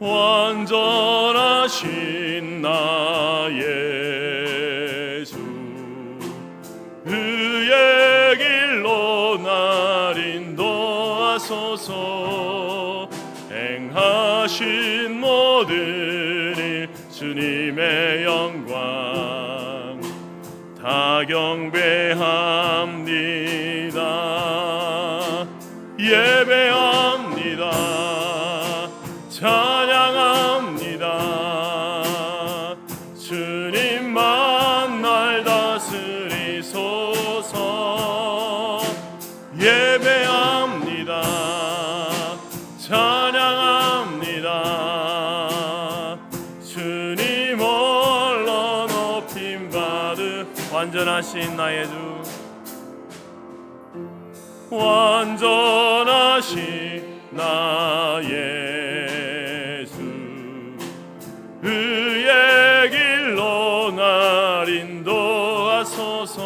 완전하신 나의 주, 그의 길로 날 인도하소서. 행하신 모든 일 주님의 영광 다 경배합니다. 예배합니다. 찬양합니다. 주님만 날 다스리소서. 예배합니다. 찬양합니다. 주님 홀로 높임받으. 완전하신 나의 주, 완전하신 나의 주, 그의 길로 날 인도하소서.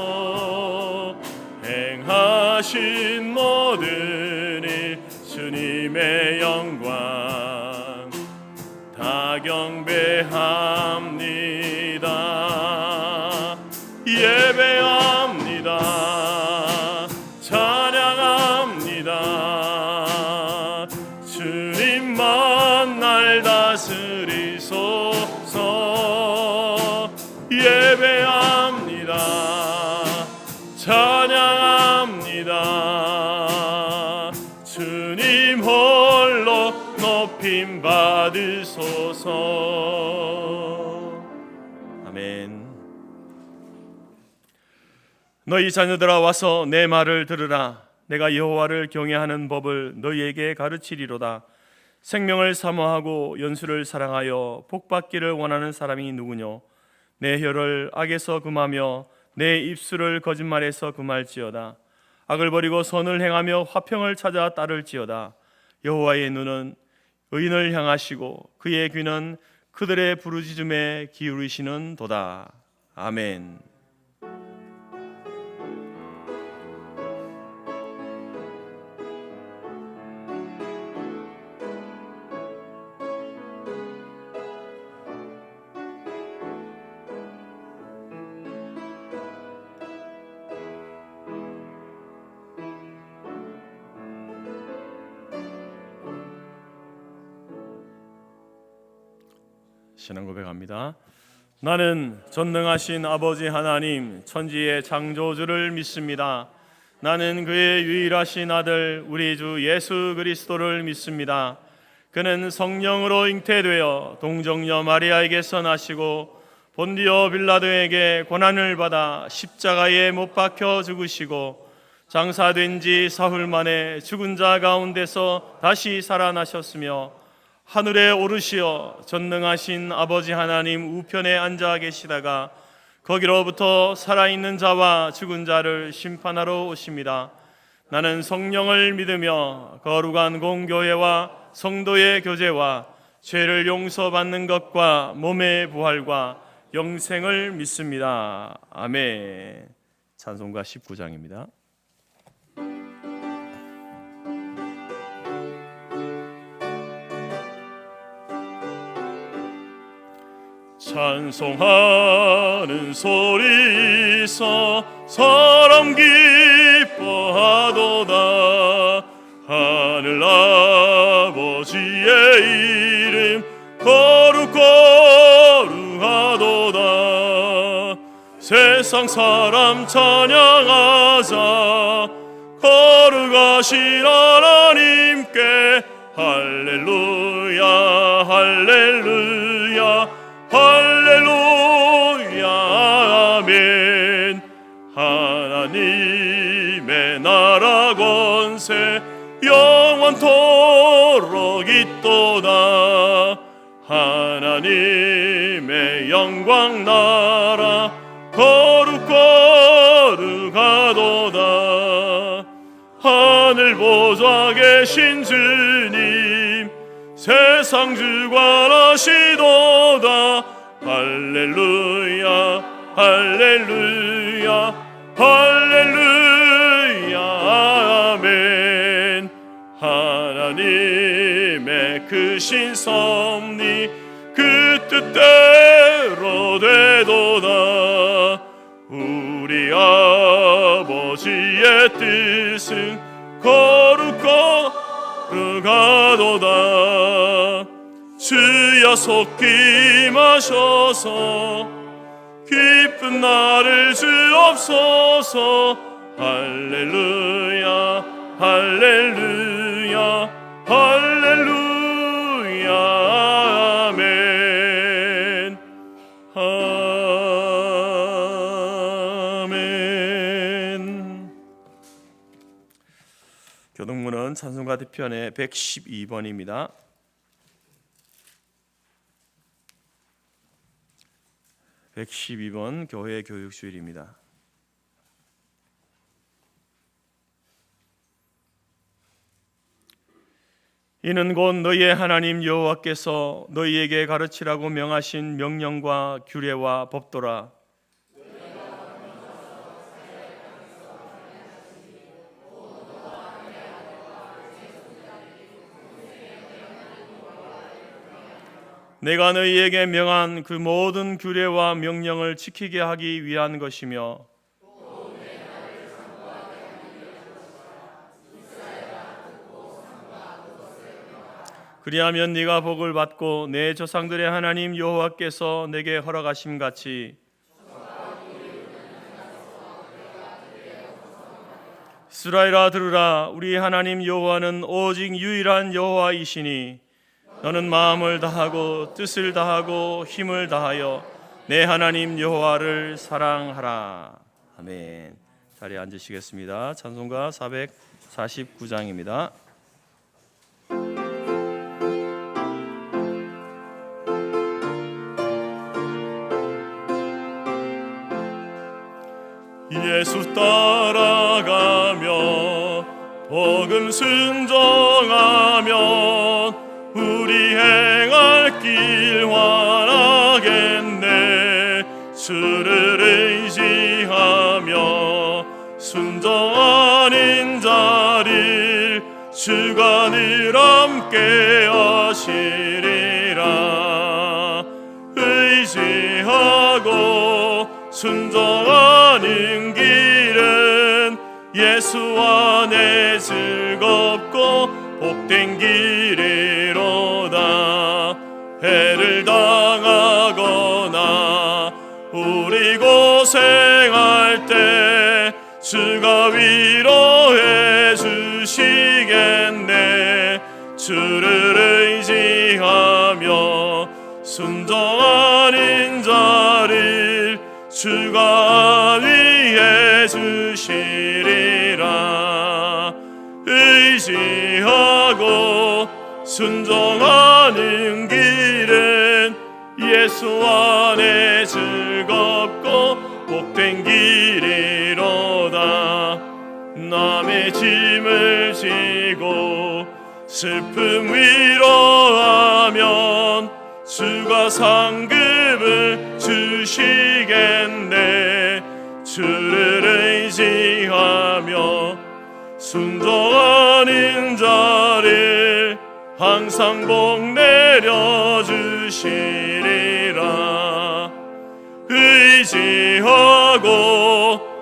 행하신 모든 일 주님의 영광 다 경배합니다. 예배합니다. 찬양합니다. 주님만 날 다스리소서. 예배합니다. 찬양합니다. 주님 홀로 높임 받으소서. 아멘. 너희 자녀들아 와서 내 말을 들으라. 내가 여호와를 경외하는 법을 너희에게 가르치리로다. 생명을 사모하고 연수를 사랑하여 복받기를 원하는 사람이 누구뇨? 내 혀를 악에서 금하며 내 입술을 거짓말에서 금할지어다. 악을 버리고 선을 행하며 화평을 찾아 따를지어다. 여호와의 눈은 의인을 향하시고 그의 귀는 그들의 부르짖음에 기울이시는 도다. 아멘. 신앙 고백합니다. 나는 전능하신 아버지 하나님 천지의 창조주를 믿습니다. 나는 그의 유일하신 아들 우리 주 예수 그리스도를 믿습니다. 그는 성령으로 잉태되어 동정녀 마리아에게서 나시고 본디오 빌라도에게 고난을 받아 십자가에 못 박혀 죽으시고 장사된 지 사흘 만에 죽은 자 가운데서 다시 살아나셨으며 하늘에 오르시어 전능하신 아버지 하나님 우편에 앉아 계시다가 거기로부터 살아있는 자와 죽은 자를 심판하러 오십니다. 나는 성령을 믿으며 거룩한 공교회와 성도의 교제와 죄를 용서받는 것과 몸의 부활과 영생을 믿습니다. 아멘. 찬송가 19장입니다. 찬송하는 소리 있어 사람 기뻐하도다. 하늘 아버지의 이름 거룩거룩하도다. 세상 사람 찬양하자. 거룩하신 하나님께 할렐루야 할렐루야 할렐루야 아멘. 하나님의 나라 권세 영원토록 있도다. 하나님의 영광 나라 거룩거룩하도다. 하늘 보좌 계신 주님 세상 주관하시도다. 할렐루야 할렐루야 할렐루야 아멘. 하나님의 그 크신 섭리 그 뜻대로 되도다. 우리 아버지의 뜻은 거룩하도다. 주여 속히 마셔서 기쁜 나를 주옵소서. 할렐루야 할렐루야 할렐루야 아멘 아멘. 교동문은 찬송가 대편의 112번입니다. 112번 교회 교육주일입니다. 이는 곧 너희의 하나님 여호와께서 너희에게 가르치라고 명하신 명령과 규례와 법도라. 내가 너희에게 명한 그 모든 규례와 명령을 지키게 하기 위한 것이며 그리하면 네가 복을 받고 내 조상들의 하나님 여호와께서 내게 허락하심 같이 이스라엘아 들으라. 우리 하나님 여호와는 오직 유일한 여호와이시니 너는 마음을 다하고 뜻을 다하고 힘을 다하여 내 하나님 여호와를 사랑하라. 아멘. 자리에 앉으시겠습니다. 찬송가 449장입니다. 예수 따라가며 복음 순종하면 우리 행할 길 환하겠네. 주를 의지하며 순종하는 자를 주가 늘 함께 하시리라. 의지하고 순종하는 길은 예수 안에 즐겁고 복된 길이로다. 해를 당하거나 우리 고생할 때 주가 위로해 주시겠네. 주를 의지하며 순종하는 자를 주가 위해 주시리라. 의지하고 순종하는 길은 예수 안에 즐겁고 복된 길이로다. 남의 짐을 지고 슬픔 위로하면 주가 상급을 주시겠네. 주를 의지하며 순종하는 자를 항상 복 내려주시리라. 의지하고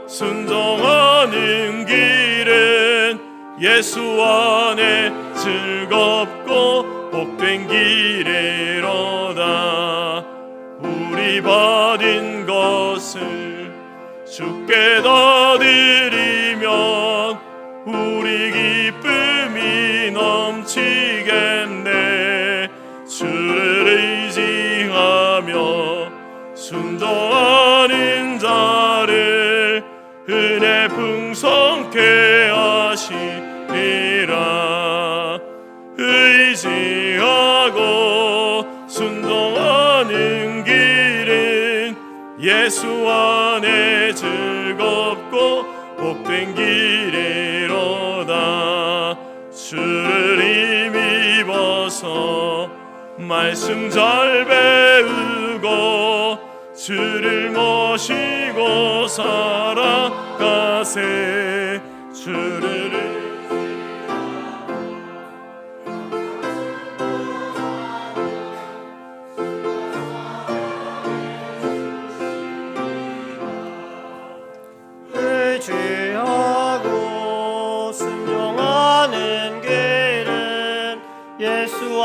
순종하는 길은 예수 안에 즐겁고 복된 길이로다. 우리 받은 것을 주께 다 드리면 우리 기쁨이 넘치겠네. 주를 의지하며 순종하는 자를 은혜 풍성케 하시리라. 의지하고 순종하는 길은 예수 안에 즐겁고 복된 길이로다. 주를 힘입어서 말씀 잘 배우고 주를 모시고 살아가세. 주를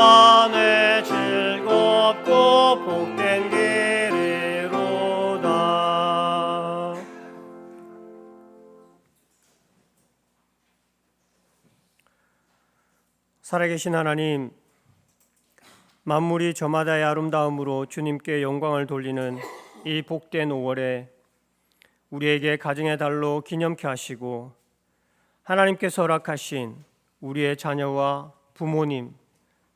안에 즐겁고 복된 길이로다. 살아계신 하나님, 만물이 저마다의 아름다움으로 주님께 영광을 돌리는 이 복된 5월에 우리에게 가정의 달로 기념케 하시고 하나님께서 허락하신 우리의 자녀와 부모님,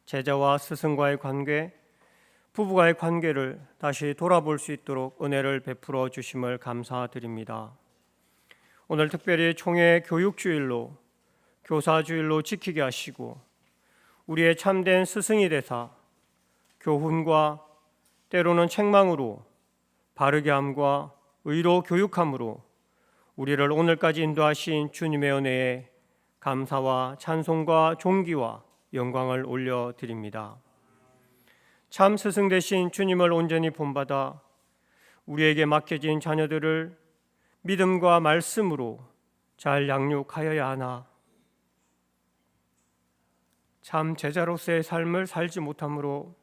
제자와 스승과의 관계, 부부와의 관계를 다시 돌아볼 수 있도록 은혜를 베풀어 주심을 감사드립니다. 오늘 특별히 총회 교육주일로, 교사주일로 지키게 하시고 우리의 참된 스승이 되사 교훈과 때로는 책망으로, 바르게 함과 의로 교육함으로 우리를 오늘까지 인도하신 주님의 은혜에 감사와 찬송과 존귀와 영광을 올려드립니다. 참 스승 되신 주님을 온전히 본받아 우리에게 맡겨진 자녀들을 믿음과 말씀으로 잘 양육하여야 하나, 참 제자로서의 삶을 살지 못함으로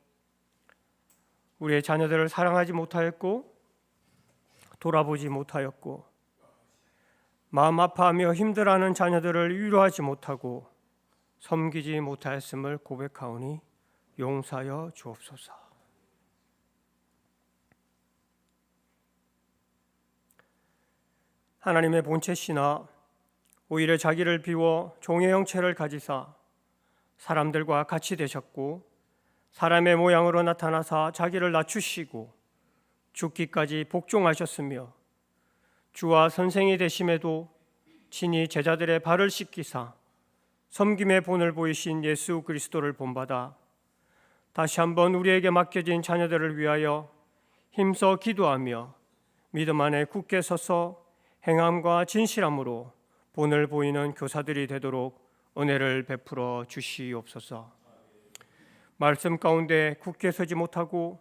우리의 자녀들을 사랑하지 못하였고 돌아보지 못하였고 마음 아파하며 힘들어하는 자녀들을 위로하지 못하고 섬기지 못하였음을 고백하오니 용서하여 주옵소서. 하나님의 본체시나 오히려 자기를 비워 종의 형체를 가지사 사람들과 같이 되셨고 사람의 모양으로 나타나사 자기를 낮추시고 죽기까지 복종하셨으며 주와 선생이 되심에도 친히 제자들의 발을 씻기사 섬김의 본을 보이신 예수 그리스도를 본받아 다시 한번 우리에게 맡겨진 자녀들을 위하여 힘써 기도하며 믿음 안에 굳게 서서 행함과 진실함으로 본을 보이는 교사들이 되도록 은혜를 베풀어 주시옵소서. 말씀 가운데 굳게 서지 못하고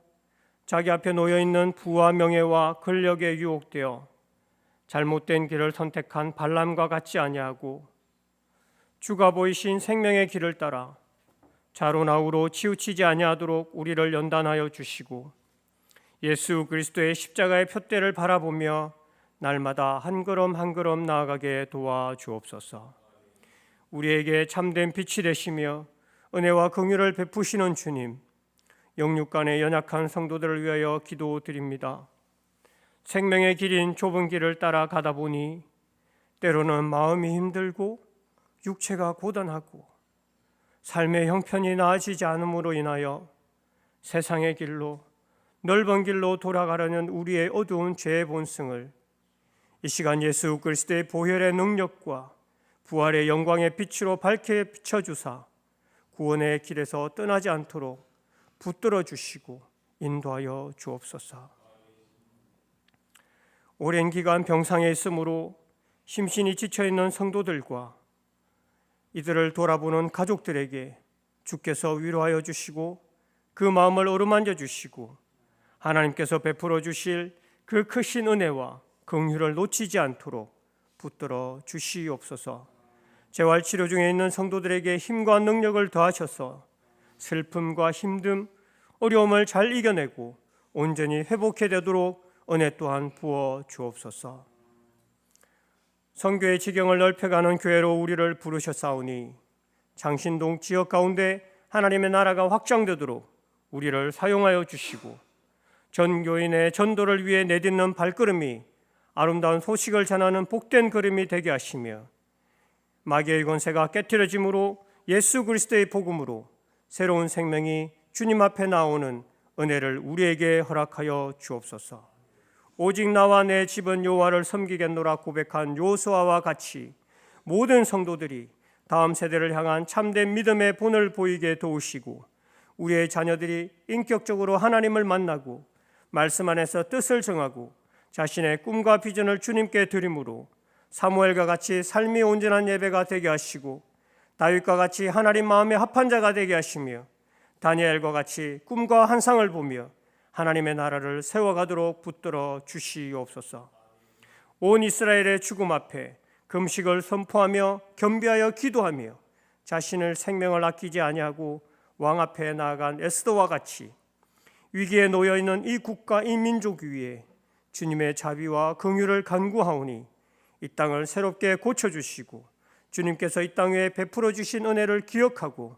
자기 앞에 놓여있는 부와 명예와 권력에 유혹되어 잘못된 길을 선택한 발람과 같지 아니하고 주가 보이신 생명의 길을 따라 좌로나우로 치우치지 아니하도록 우리를 연단하여 주시고 예수 그리스도의 십자가의 푯대를 바라보며 날마다 한 걸음 한 걸음 나아가게 도와주옵소서. 우리에게 참된 빛이 되시며 은혜와 긍휼을 베푸시는 주님, 영육간의 연약한 성도들을 위하여 기도드립니다. 생명의 길인 좁은 길을 따라 가다 보니 때로는 마음이 힘들고 육체가 고단하고 삶의 형편이 나아지지 않음으로 인하여 세상의 길로, 넓은 길로 돌아가려는 우리의 어두운 죄의 본성을 이 시간 예수 그리스도의 보혈의 능력과 부활의 영광의 빛으로 밝게 비춰주사 구원의 길에서 떠나지 않도록 붙들어 주시고 인도하여 주옵소서. 오랜 기간 병상에 있으므로 심신이 지쳐있는 성도들과 이들을 돌아보는 가족들에게 주께서 위로하여 주시고 그 마음을 어루만져 주시고 하나님께서 베풀어 주실 그 크신 은혜와 긍휼을 놓치지 않도록 붙들어 주시옵소서. 재활치료 중에 있는 성도들에게 힘과 능력을 더하셔서 슬픔과 힘듦, 어려움을 잘 이겨내고 온전히 회복해 되도록 은혜 또한 부어 주옵소서. 선교의 지경을 넓혀가는 교회로 우리를 부르셨사오니 장신동 지역 가운데 하나님의 나라가 확장되도록 우리를 사용하여 주시고 전 교인의 전도를 위해 내딛는 발걸음이 아름다운 소식을 전하는 복된 걸음이 되게 하시며 마귀의 권세가 깨트려짐으로 예수 그리스도의 복음으로 새로운 생명이 주님 앞에 나오는 은혜를 우리에게 허락하여 주옵소서. 오직 나와 내 집은 여호와를 섬기겠노라 고백한 요수아와 같이 모든 성도들이 다음 세대를 향한 참된 믿음의 본을 보이게 도우시고 우리의 자녀들이 인격적으로 하나님을 만나고 말씀 안에서 뜻을 정하고 자신의 꿈과 비전을 주님께 드림으로 사무엘과 같이 삶이 온전한 예배가 되게 하시고 다윗과 같이 하나님 마음에 합한 자가 되게 하시며 다니엘과 같이 꿈과 환상을 보며 하나님의 나라를 세워가도록 붙들어 주시옵소서. 온 이스라엘의 죽음 앞에 금식을 선포하며 겸비하여 기도하며 자신을 생명을 아끼지 아니하고 왕 앞에 나아간 에스더와 같이 위기에 놓여 있는 이 국가 이 민족 위에 주님의 자비와 긍휼을 간구하오니 이 땅을 새롭게 고쳐주시고 주님께서 이 땅 위에 베풀어 주신 은혜를 기억하고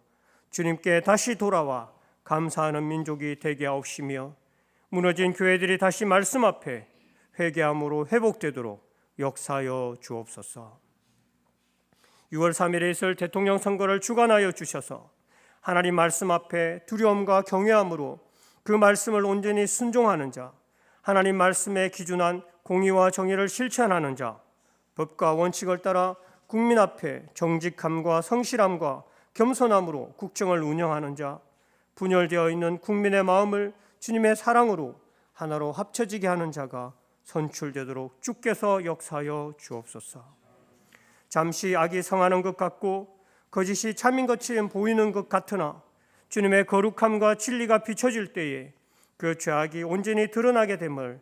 주님께 다시 돌아와 감사하는 민족이 되게 하옵시며 무너진 교회들이 다시 말씀 앞에 회개함으로 회복되도록 역사하여 주옵소서. 6월 3일에 있을 대통령 선거를 주관하여 주셔서 하나님 말씀 앞에 두려움과 경외함으로 그 말씀을 온전히 순종하는 자, 하나님 말씀에 기준한 공의와 정의를 실천하는 자, 법과 원칙을 따라 국민 앞에 정직함과 성실함과 겸손함으로 국정을 운영하는 자, 분열되어 있는 국민의 마음을 주님의 사랑으로 하나로 합쳐지게 하는 자가 선출되도록 주께서 역사하여 주옵소서. 잠시 악이 성하는 것 같고 거짓이 참인 것처럼 보이는 것 같으나 주님의 거룩함과 진리가 비춰질 때에 그 죄악이 온전히 드러나게 됨을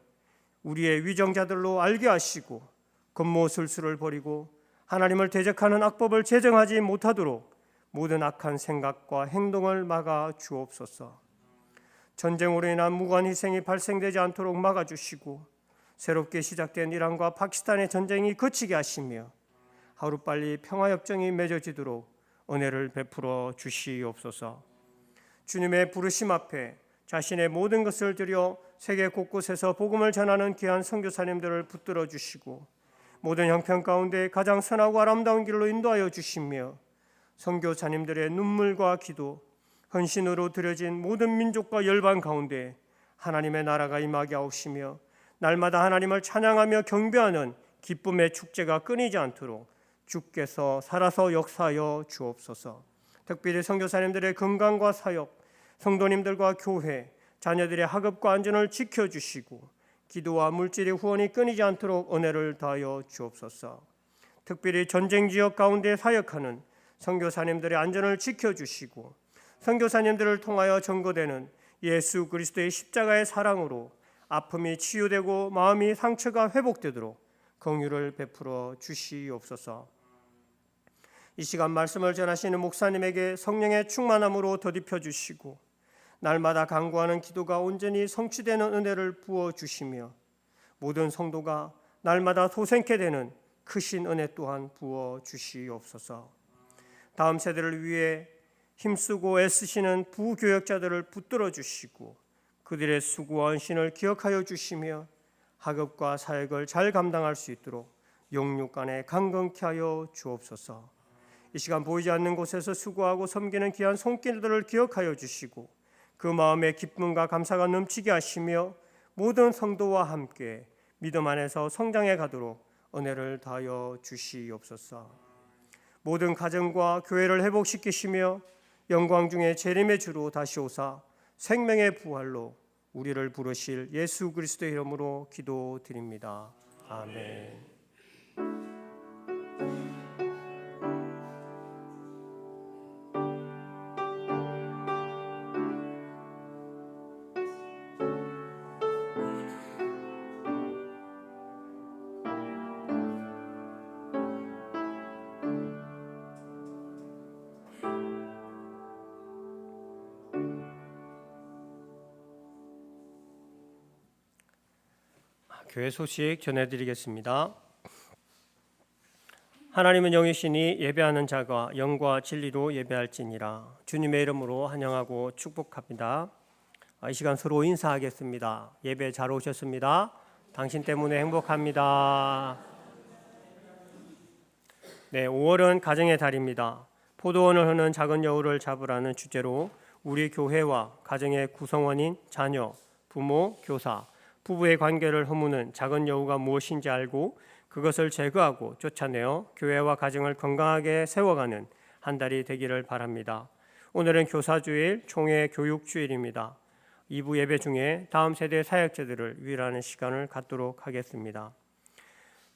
우리의 위정자들로 알게 하시고 겉모술수를 버리고 하나님을 대적하는 악법을 제정하지 못하도록 모든 악한 생각과 행동을 막아 주옵소서. 전쟁으로 인한 무관 희생이 발생되지 않도록 막아주시고 새롭게 시작된 이란과 파키스탄의 전쟁이 그치게 하시며 하루빨리 평화협정이 맺어지도록 은혜를 베풀어 주시옵소서. 주님의 부르심 앞에 자신의 모든 것을 들여 세계 곳곳에서 복음을 전하는 귀한 선교사님들을 붙들어 주시고 모든 형편 가운데 가장 선하고 아름다운 길로 인도하여 주시며 선교사님들의 눈물과 기도, 헌신으로 드려진 모든 민족과 열방 가운데 하나님의 나라가 임하게 하옵시며 날마다 하나님을 찬양하며 경배하는 기쁨의 축제가 끊이지 않도록 주께서 살아서 역사하여 주옵소서. 특별히 선교사님들의 건강과 사역, 성도님들과 교회, 자녀들의 학업과 안전을 지켜주시고 기도와 물질의 후원이 끊이지 않도록 은혜를 다하여 주옵소서. 특별히 전쟁 지역 가운데 사역하는 선교사님들의 안전을 지켜주시고 선교사님들을 통하여 전거되는 예수 그리스도의 십자가의 사랑으로 아픔이 치유되고 마음이 상처가 회복되도록 긍휼을 베풀어 주시옵소서. 이 시간 말씀을 전하시는 목사님에게 성령의 충만함으로 덧입혀 주시고 날마다 간구하는 기도가 온전히 성취되는 은혜를 부어 주시며 모든 성도가 날마다 소생케 되는 크신 은혜 또한 부어 주시옵소서. 다음 세대를 위해 힘쓰고 애쓰시는 부교역자들을 붙들어 주시고 그들의 수고와 헌신을 기억하여 주시며 학업과 사역을 잘 감당할 수 있도록 영육 간에 강건케 하여 주옵소서. 이 시간 보이지 않는 곳에서 수고하고 섬기는 귀한 손길들을 기억하여 주시고 그 마음의 기쁨과 감사가 넘치게 하시며 모든 성도와 함께 믿음 안에서 성장해 가도록 은혜를 다하여 주시옵소서. 모든 가정과 교회를 회복시키시며 영광 중에 재림의 주로 다시 오사 생명의 부활로 우리를 부르실 예수 그리스도의 이름으로 기도드립니다. 아멘. 교회 소식 전해드리겠습니다. 하나님은 영이시니 예배하는 자가 영과 진리로 예배할지니라. 주님의 이름으로 환영하고 축복합니다. 이 시간 서로 인사하겠습니다. 예배 잘 오셨습니다. 당신 때문에 행복합니다. 네, 5월은 가정의 달입니다. 포도원을 흐는 작은 여우를 잡으라는 주제로 우리 교회와 가정의 구성원인 자녀, 부모, 교사, 부부의 관계를 허무는 작은 여우가 무엇인지 알고 그것을 제거하고 쫓아내어 교회와 가정을 건강하게 세워가는 한 달이 되기를 바랍니다. 오늘은 교사주일, 총회 교육주일입니다. 2부 예배 중에 다음 세대 사역자들을 위로하는 시간을 갖도록 하겠습니다.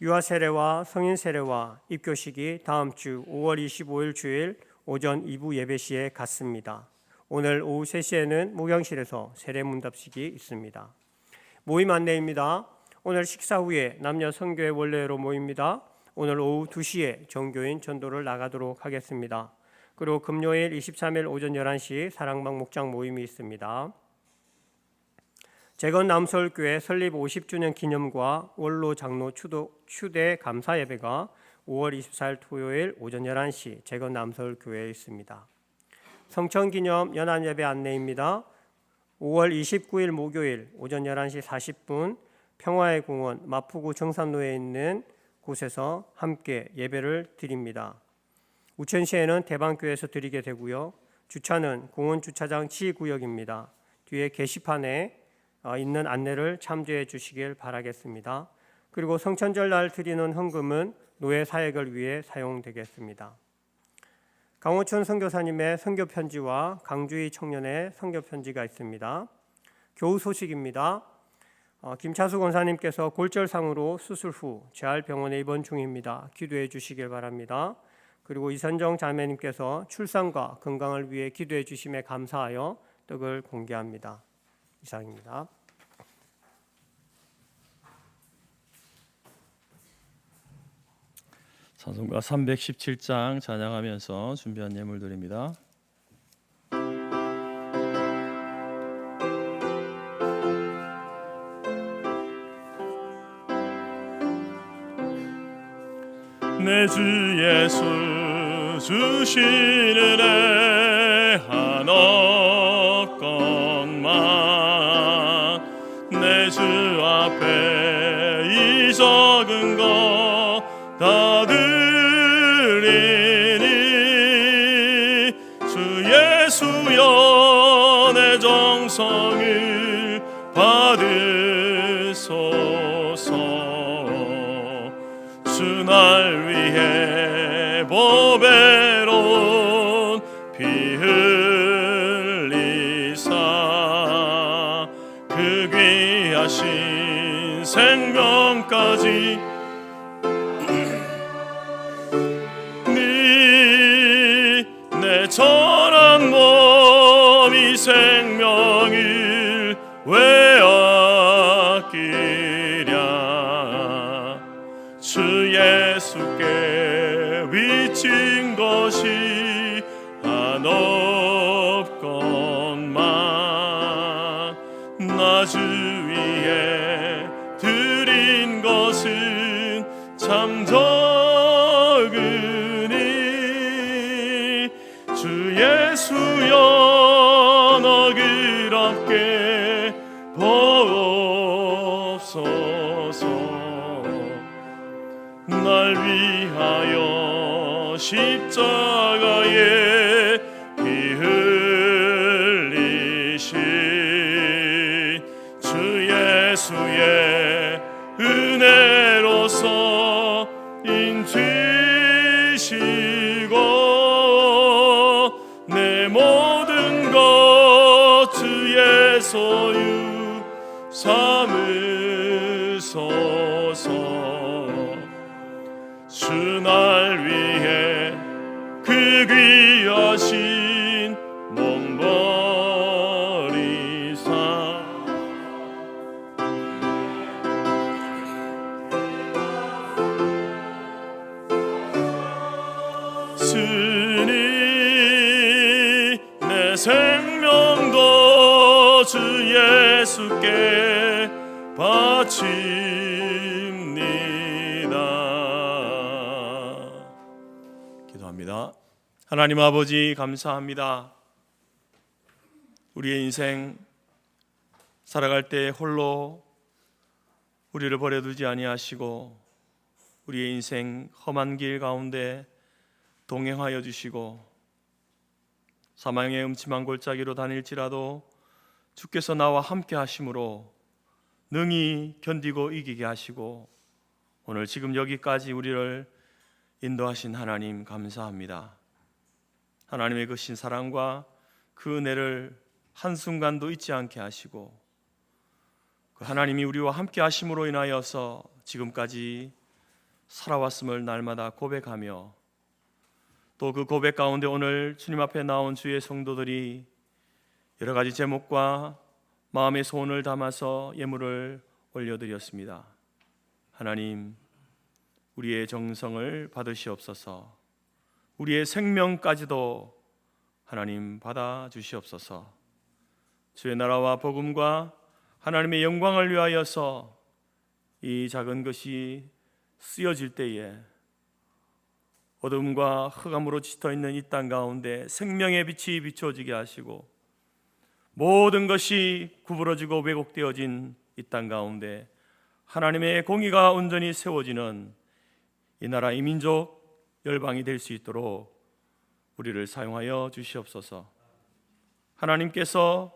유아 세례와 성인 세례와 입교식이 다음 주 5월 25일 주일 오전 2부 예배 시에 갖습니다. 오늘 오후 3시에는 목양실에서 세례 문답식이 있습니다. 모임 안내입니다. 오늘 식사 후에 남녀 선교회 원래로 모입니다. 오늘 오후 2시에 정교인 전도를 나가도록 하겠습니다. 그리고 금요일 23일 오전 11시 사랑방 목장 모임이 있습니다. 재건 남서울교회 설립 50주년 기념과 원로 장로 추대 감사 예배가 5월 24일 토요일 오전 11시 재건 남서울교회에 있습니다. 성천기념 연안예배 안내입니다. 5월 29일 목요일 오전 11시 40분 평화의 공원 마포구 정산로에 있는 곳에서 함께 예배를 드립니다. 우천시에는 대방교회에서 드리게 되고요. 주차는 공원 주차장 지구역입니다. 뒤에 게시판에 있는 안내를 참조해 주시길 바라겠습니다. 그리고 성천절 날 드리는 헌금은 노예 사역을 위해 사용되겠습니다. 강호춘 선교사님의 선교 편지와 강주희 청년의 선교 편지가 있습니다. 교우 소식입니다. 김차수 권사님께서 골절상으로 수술 후 재활병원에 입원 중입니다. 기도해 주시길 바랍니다. 그리고 이선정 자매님께서 출산과 건강을 위해 기도해 주심에 감사하여 떡을 공개합니다. 이상입니다. 찬송가 317장 찬양하면서 준비한 예물들입니다. 내 주 예수 주시는 은혜 한억 것만 내 주 앞에 이 적은 것 다 드리니 주 예수여 내 정성을 받으소서. 주 날 위해 보배로운 피 흘리사 그 귀하신 생명까지 내 전한 몸이 생명을 왜 아끼랴. 주 예수께 비친 것이 한없 것만 나 주 위에 드린 것은 참 적으니 주 예수여 너글 없게 보옵소서. 날 위하여 십자가에 피 흘리신 주 예수의 은혜로서 인치시고 내 모든 것 주의 소유 삼으소서. 주 날 위해 그 귀하신 몸 버리사 쓰니 내 생명도 주 예수께 바칩니다. 기도합니다. 하나님 아버지 감사합니다. 우리의 인생 살아갈 때 홀로 우리를 버려두지 아니하시고 우리의 인생 험한 길 가운데 동행하여 주시고 사망의 음침한 골짜기로 다닐지라도 주께서 나와 함께 하심으로 능히 견디고 이기게 하시고 오늘 지금 여기까지 우리를 인도하신 하나님 감사합니다. 하나님의 그 신사랑과 그 은혜를 한순간도 잊지 않게 하시고 그 하나님이 우리와 함께 하심으로 인하여서 지금까지 살아왔음을 날마다 고백하며 또 그 고백 가운데 오늘 주님 앞에 나온 주의 성도들이 여러 가지 제목과 마음의 소원을 담아서 예물을 올려드렸습니다. 하나님 우리의 정성을 받으시옵소서. 우리의 생명까지도 하나님 받아 주시옵소서. 주의 나라와 복음과 하나님의 영광을 위하여서 이 작은 것이 쓰여질 때에 어둠과 흑암으로 짙어있는 이 땅 가운데 생명의 빛이 비춰지게 하시고 모든 것이 구부러지고 왜곡되어진 이 땅 가운데 하나님의 공의가 온전히 세워지는 이 나라 이 민족 열방이 될 수 있도록 우리를 사용하여 주시옵소서. 하나님께서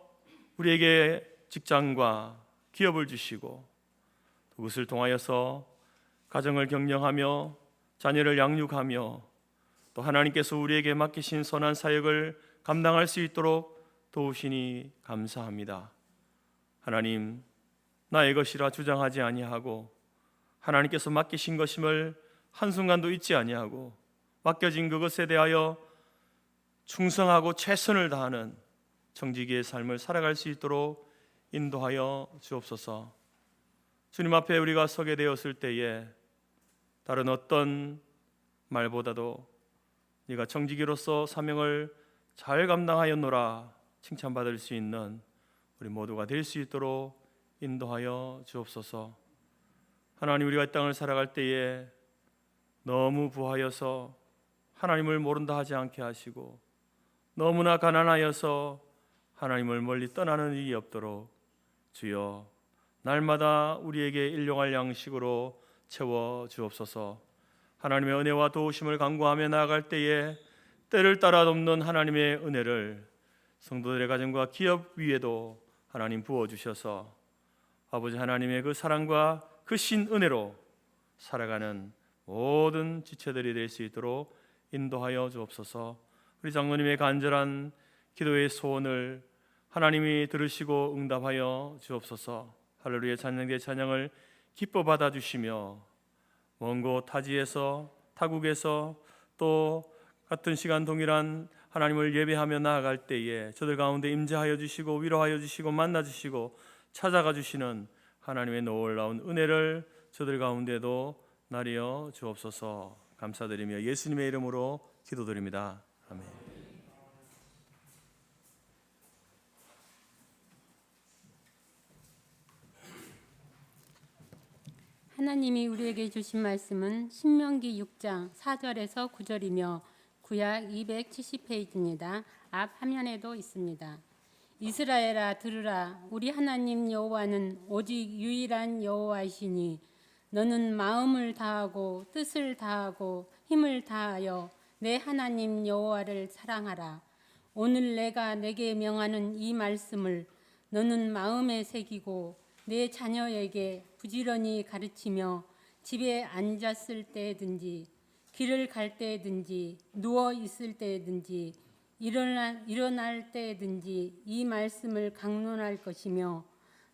우리에게 직장과 기업을 주시고 그것을 통하여서 가정을 경영하며 자녀를 양육하며 또 하나님께서 우리에게 맡기신 선한 사역을 감당할 수 있도록 도우시니 감사합니다. 하나님, 나의 것이라 주장하지 아니하고 하나님께서 맡기신 것임을 한순간도 잊지 아니하고 맡겨진 그것에 대하여 충성하고 최선을 다하는 정직의 삶을 살아갈 수 있도록 인도하여 주옵소서. 주님 앞에 우리가 서게 되었을 때에 다른 어떤 말보다도 네가 정직이로서 사명을 잘 감당하였노라 칭찬받을 수 있는 우리 모두가 될 수 있도록 인도하여 주옵소서. 하나님, 우리가 이 땅을 살아갈 때에 너무 부하여서 하나님을 모른다 하지 않게 하시고 너무나 가난하여서 하나님을 멀리 떠나는 일이 없도록 주여 날마다 우리에게 일용할 양식으로 채워 주옵소서. 하나님의 은혜와 도우심을 간구하며 나아갈 때에 때를 따라 돕는 하나님의 은혜를 성도들의 가정과 기업 위에도 하나님 부어주셔서 아버지 하나님의 그 사랑과 그 신은혜로 살아가는 모든 지체들이 될 수 있도록 인도하여 주옵소서. 우리 장로님의 간절한 기도의 소원을 하나님이 들으시고 응답하여 주옵소서. 할렐루야 찬양대 찬양을 기뻐 받아주시며 먼 곳 타지에서 타국에서 또 같은 시간 동일한 하나님을 예배하며 나아갈 때에 저들 가운데 임재하여 주시고 위로하여 주시고 만나 주시고 찾아가 주시는 하나님의 놀라운 은혜를 저들 가운데도 나리어 주옵소서. 감사드리며 예수님의 이름으로 기도드립니다. 아멘. 하나님이 우리에게 주신 말씀은 신명기 6장 4절에서 9절이며 구약 270페이지입니다. 앞 화면에도 있습니다. 이스라엘아 들으라. 우리 하나님 여호와는 오직 유일한 여호와이시니 너는 마음을 다하고 뜻을 다하고 힘을 다하여 내 하나님 여호와를 사랑하라. 오늘 내가 내게 명하는 이 말씀을 너는 마음에 새기고 내 자녀에게 부지런히 가르치며 집에 앉았을 때든지 길을 갈 때든지 누워 있을 때든지 일어날 때든지 이 말씀을 강론할 것이며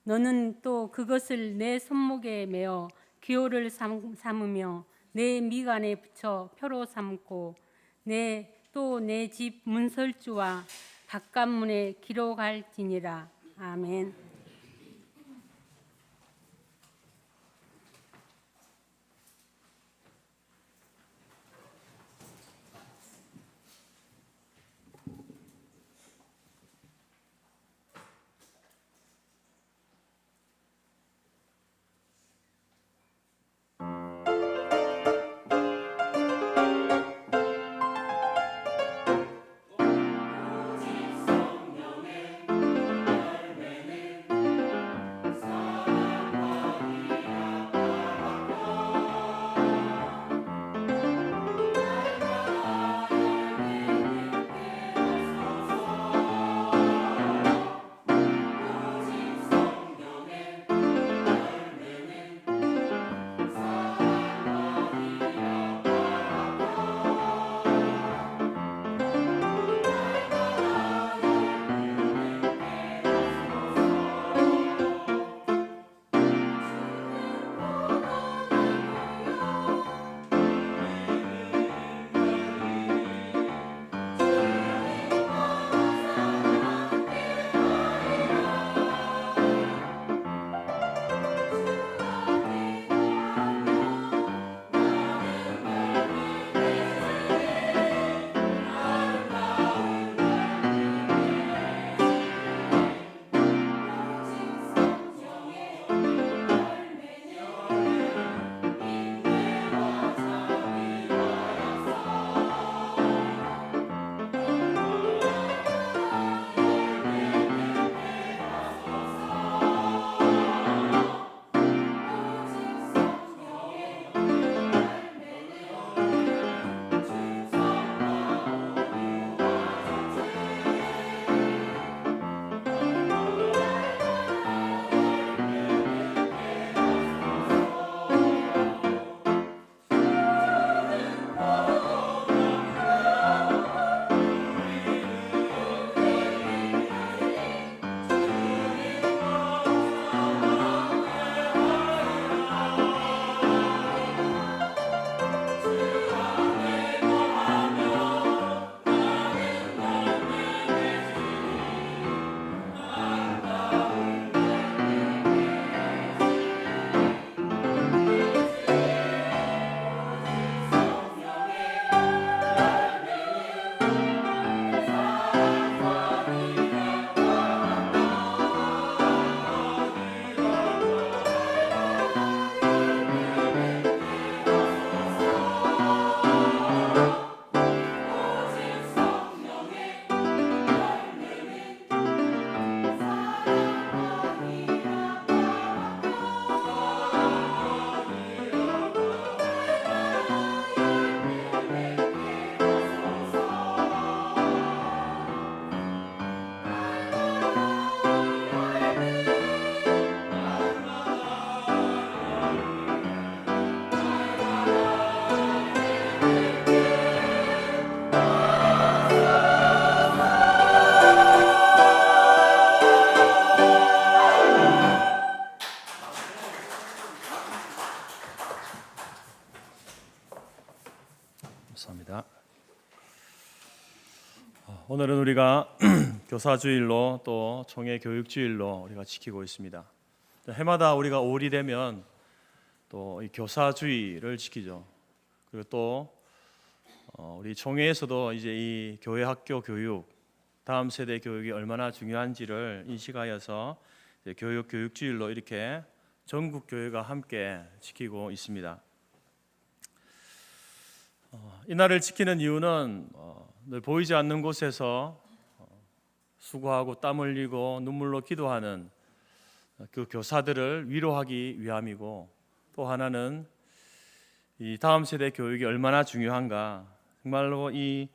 너는 또 그것을 내 손목에 메어 기호를 삼으며 내 미간에 붙여 표로 삼고 내 집 문설주와 바깥문에 기록할지니라. 아멘. 감사합니다. 오늘은 우리가 교사주일로 또 총회 교육주일로 우리가 지키고 있습니다. 해마다 우리가 5월이 되면 또 이 교사주의를 지키죠. 그리고 또 우리 총회에서도 이제 이 교회 학교 교육, 다음 세대 교육이 얼마나 중요한지를 인식하여서 이제 교육주일로 이렇게 전국 교회가 함께 지키고 있습니다. 이날을 지키는 이유는 늘 보이지 않는 곳에서 수고하고 땀 흘리고 눈물로 기도하는 그 교사들을 위로하기 위함이고, 또 하나는 이 다음 세대 교육이 얼마나 중요한가, 정말로 이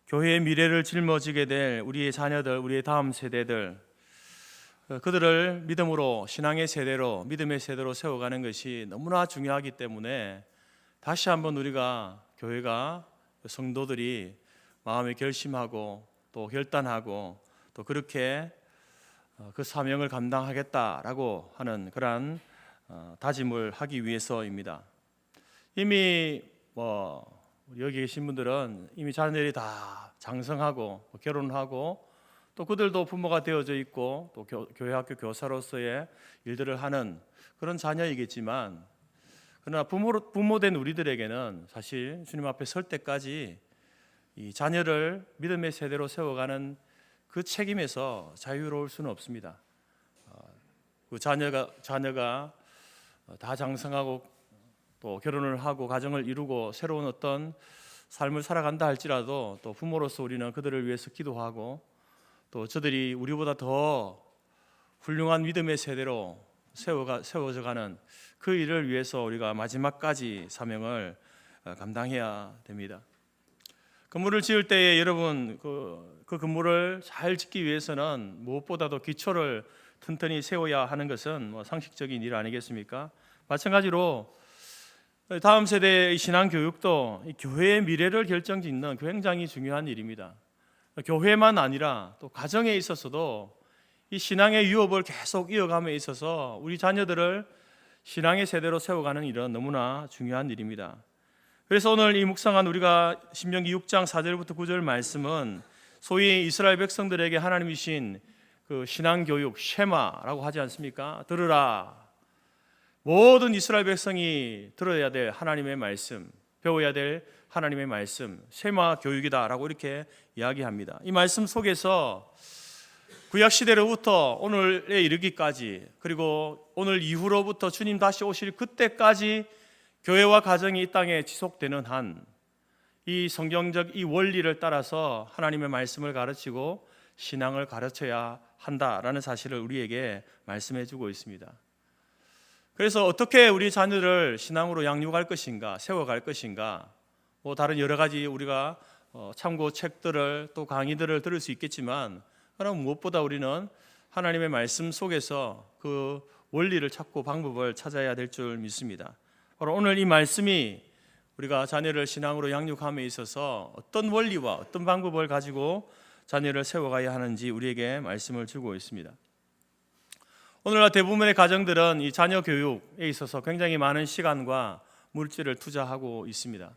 교회의 미래를 짊어지게 될 우리의 자녀들, 우리의 다음 세대들, 그들을 믿음으로, 신앙의 세대로, 믿음의 세대로 세워가는 것이 너무나 중요하기 때문에 다시 한번 우리가, 교회가, 성도들이 마음에 결심하고 또 결단하고 또 그렇게 그 사명을 감당하겠다라고 하는 그러한 다짐을 하기 위해서입니다. 이미 여기 계신 분들은 이미 자녀들이 다 장성하고 결혼하고 또 그들도 부모가 되어져 있고 또 교회 학교 교사로서의 일들을 하는 그런 자녀이겠지만, 그러나 부모된 우리들에게는 사실 주님 앞에 설 때까지 이 자녀를 믿음의 세대로 세워가는 그 책임에서 자유로울 수는 없습니다. 그 자녀가 다 장성하고 또 결혼을 하고 가정을 이루고 새로운 어떤 삶을 살아간다 할지라도 또 부모로서 우리는 그들을 위해서 기도하고 또 저들이 우리보다 더 훌륭한 믿음의 세대로 세워져가는 그 일을 위해서 우리가 마지막까지 사명을 감당해야 됩니다. 건물을 지을 때에 여러분 그 건물을 잘 짓기 위해서는 무엇보다도 기초를 튼튼히 세워야 하는 것은 상식적인 일 아니겠습니까? 마찬가지로 다음 세대의 신앙 교육도 교회의 미래를 결정짓는 굉장히 중요한 일입니다. 교회만 아니라 또 가정에 있어서도 이 신앙의 유업을 계속 이어감에 있어서 우리 자녀들을 신앙의 세대로 세워가는 일은 너무나 중요한 일입니다. 그래서 오늘 이 묵상한 우리가 신명기 6장 4절부터 9절 말씀은 소위 이스라엘 백성들에게 하나님이신 그 신앙 교육 쉐마라고 하지 않습니까? 들으라. 모든 이스라엘 백성이 들어야 될 하나님의 말씀, 배워야 될 하나님의 말씀, 쉐마 교육이다라고 이렇게 이야기합니다. 이 말씀 속에서 구약 시대로부터 오늘에 이르기까지, 그리고 오늘 이후로부터 주님 다시 오실 그때까지 교회와 가정이 이 땅에 지속되는 한 이 성경적 이 원리를 따라서 하나님의 말씀을 가르치고 신앙을 가르쳐야 한다라는 사실을 우리에게 말씀해 주고 있습니다. 그래서 어떻게 우리 자녀를 신앙으로 양육할 것인가, 세워갈 것인가, 다른 여러 가지 우리가 참고 책들을 또 강의들을 들을 수 있겠지만, 그러나 무엇보다 우리는 하나님의 말씀 속에서 그 원리를 찾고 방법을 찾아야 될 줄 믿습니다. 바로 오늘 이 말씀이 우리가 자녀를 신앙으로 양육함에 있어서 어떤 원리와 어떤 방법을 가지고 자녀를 세워가야 하는지 우리에게 말씀을 주고 있습니다. 오늘날 대부분의 가정들은 이 자녀 교육에 있어서 굉장히 많은 시간과 물질을 투자하고 있습니다.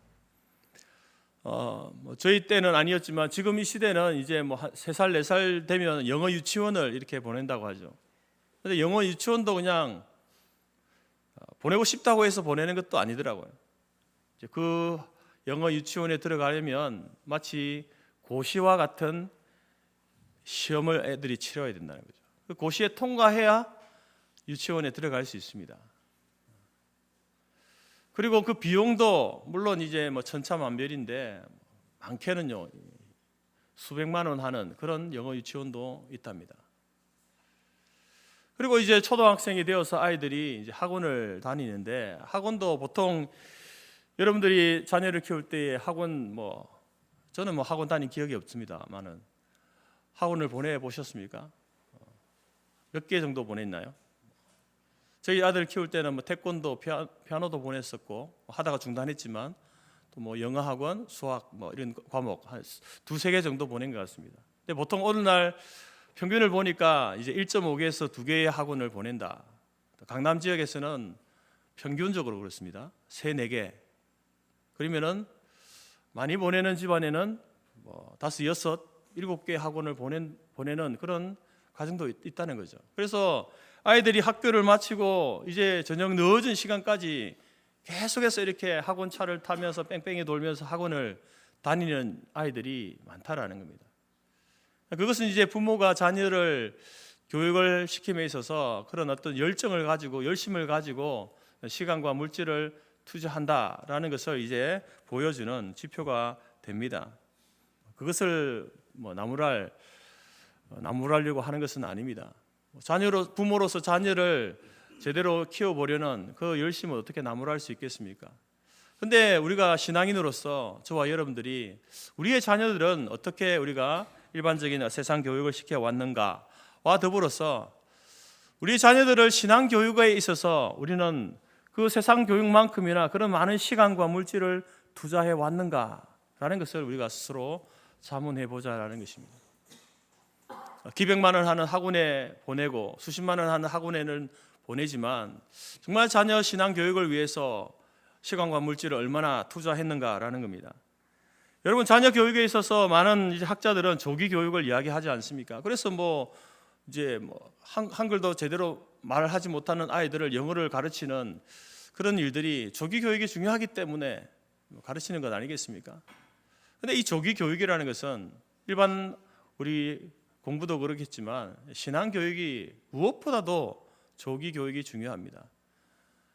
저희 때는 아니었지만 지금 이 시대는 이제 3살, 4살 되면 영어 유치원을 이렇게 보낸다고 하죠. 그런데 영어 유치원도 그냥 보내고 싶다고 해서 보내는 것도 아니더라고요. 이제 그 영어 유치원에 들어가려면 마치 고시와 같은 시험을 애들이 치러야 된다는 거죠. 그 고시에 통과해야 유치원에 들어갈 수 있습니다. 그리고 그 비용도 물론 이제 천차만별인데 많게는요 수백만 원 하는 그런 영어 유치원도 있답니다. 그리고 이제 초등학생이 되어서 아이들이 이제 학원을 다니는데, 학원도 보통 여러분들이 자녀를 키울 때에 학원 저는 학원 다닌 기억이 없습니다만은 학원을 보내 보셨습니까? 몇 개 정도 보냈나요? 저희 아들 키울 때는 태권도, 피아노도 보냈었고 하다가 중단했지만 또 영어 학원, 수학 이런 과목 한 2-3개 정도 보낸 것 같습니다. 근데 보통 어느 날 평균을 보니까 이제 1.5개에서 2개의 학원을 보낸다. 강남 지역에서는 평균적으로 그렇습니다. 3-4개. 그러면은 많이 보내는 집안에는 5, 6, 7개 학원을 보내는 그런 가정도 있다는 거죠. 그래서 아이들이 학교를 마치고 이제 저녁 늦은 시간까지 계속해서 이렇게 학원 차를 타면서 뺑뺑이 돌면서 학원을 다니는 아이들이 많다라는 겁니다. 그것은 이제 부모가 자녀를 교육을 시킴에 있어서 그런 어떤 열정을 가지고 열심을 가지고 시간과 물질을 투자한다라는 것을 이제 보여주는 지표가 됩니다. 그것을 나무라려고 하는 것은 아닙니다. 부모로서 자녀를 제대로 키워보려는 그 열심을 어떻게 나무랄 수 있겠습니까? 근데 우리가 신앙인으로서 저와 여러분들이 우리의 자녀들은 어떻게 우리가 일반적인 세상 교육을 시켜왔는가와 더불어서 우리 자녀들을 신앙 교육에 있어서 우리는 그 세상 교육만큼이나 그런 많은 시간과 물질을 투자해 왔는가라는 것을 우리가 스스로 자문해 보자라는 것입니다. 기백만 원 하는 학원에 보내고 수십만 원 하는 학원에는 보내지만 정말 자녀 신앙 교육을 위해서 시간과 물질을 얼마나 투자했는가라는 겁니다. 여러분, 자녀 교육에 있어서 많은 이제 학자들은 조기 교육을 이야기하지 않습니까? 그래서 한글도 제대로 말을 하지 못하는 아이들을 영어를 가르치는 그런 일들이 조기 교육이 중요하기 때문에 가르치는 것 아니겠습니까? 근데 이 조기 교육이라는 것은 일반 우리 공부도 그렇겠지만 신앙 교육이 무엇보다도 조기 교육이 중요합니다.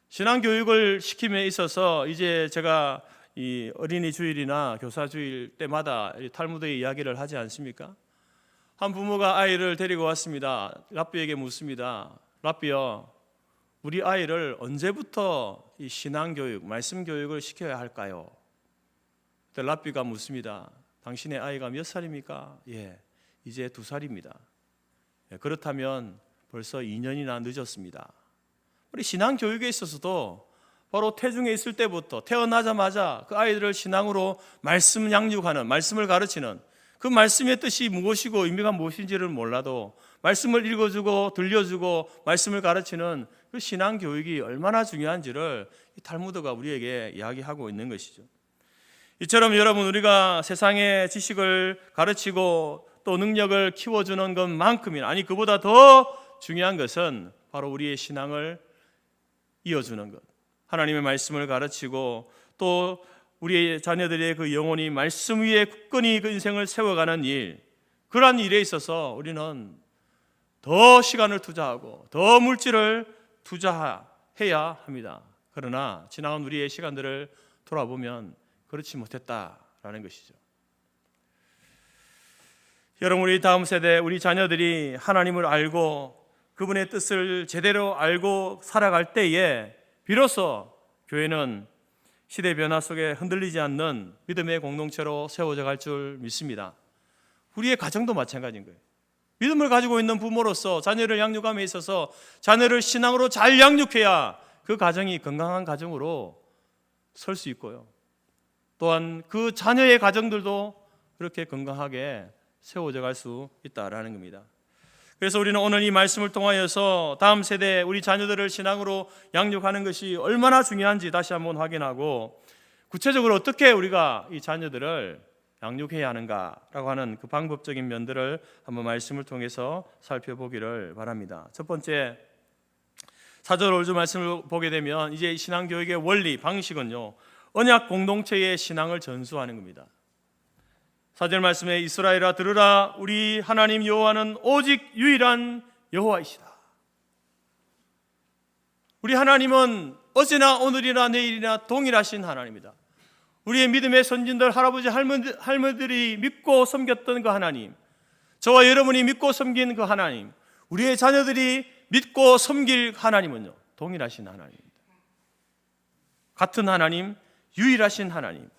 신앙 교육을 시킴에 있어서 이제 제가 이 어린이 주일이나 교사 주일 때마다 탈무드의 이야기를 하지 않습니까? 한 부모가 아이를 데리고 왔습니다. 랍비에게 묻습니다. 랍비요, 우리 아이를 언제부터 이 신앙 교육, 말씀 교육을 시켜야 할까요? 그때 랍비가 묻습니다. 당신의 아이가 몇 살입니까? 예, 이제 2살입니다. 그렇다면 벌써 2년이나 늦었습니다. 우리 신앙 교육에 있어서도 바로 태중에 있을 때부터 태어나자마자 그 아이들을 신앙으로 말씀 양육하는, 말씀을 가르치는, 그 말씀의 뜻이 무엇이고 의미가 무엇인지를 몰라도 말씀을 읽어주고 들려주고 말씀을 가르치는 그 신앙 교육이 얼마나 중요한지를 이 탈무드가 우리에게 이야기하고 있는 것이죠. 이처럼 여러분, 우리가 세상의 지식을 가르치고 또 능력을 키워주는 것만큼이나, 아니 그보다 더 중요한 것은 바로 우리의 신앙을 이어주는 것, 하나님의 말씀을 가르치고 또 우리의 자녀들의 그 영혼이 말씀 위에 굳건히 그 인생을 세워가는 일, 그러한 일에 있어서 우리는 더 시간을 투자하고 더 물질을 투자해야 합니다. 그러나 지나간 우리의 시간들을 돌아보면 그렇지 못했다라는 것이죠. 여러분, 우리 다음 세대, 우리 자녀들이 하나님을 알고 그분의 뜻을 제대로 알고 살아갈 때에 비로소 교회는 시대 변화 속에 흔들리지 않는 믿음의 공동체로 세워져 갈 줄 믿습니다. 우리의 가정도 마찬가지인 거예요. 믿음을 가지고 있는 부모로서 자녀를 양육함에 있어서 자녀를 신앙으로 잘 양육해야 그 가정이 건강한 가정으로 설 수 있고요. 또한 그 자녀의 가정들도 그렇게 건강하게 세워져 갈 수 있다라는 겁니다. 그래서 우리는 오늘 이 말씀을 통하여서 다음 세대 우리 자녀들을 신앙으로 양육하는 것이 얼마나 중요한지 다시 한번 확인하고 구체적으로 어떻게 우리가 이 자녀들을 양육해야 하는가라고 하는 그 방법적인 면들을 한번 말씀을 통해서 살펴보기를 바랍니다. 첫 번째, 4절 5절 말씀을 보게 되면 이제 신앙교육의 원리, 방식은요, 언약 공동체의 신앙을 전수하는 겁니다. 4절 말씀에 이스라엘아 들으라, 우리 하나님 여호와는 오직 유일한 여호와이시다. 우리 하나님은 어제나 오늘이나 내일이나 동일하신 하나님이다. 우리의 믿음의 선진들, 할아버지 할머니들이 믿고 섬겼던 그 하나님, 저와 여러분이 믿고 섬긴 그 하나님, 우리의 자녀들이 믿고 섬길 하나님은요, 동일하신 하나님입니다. 같은 하나님, 유일하신 하나님.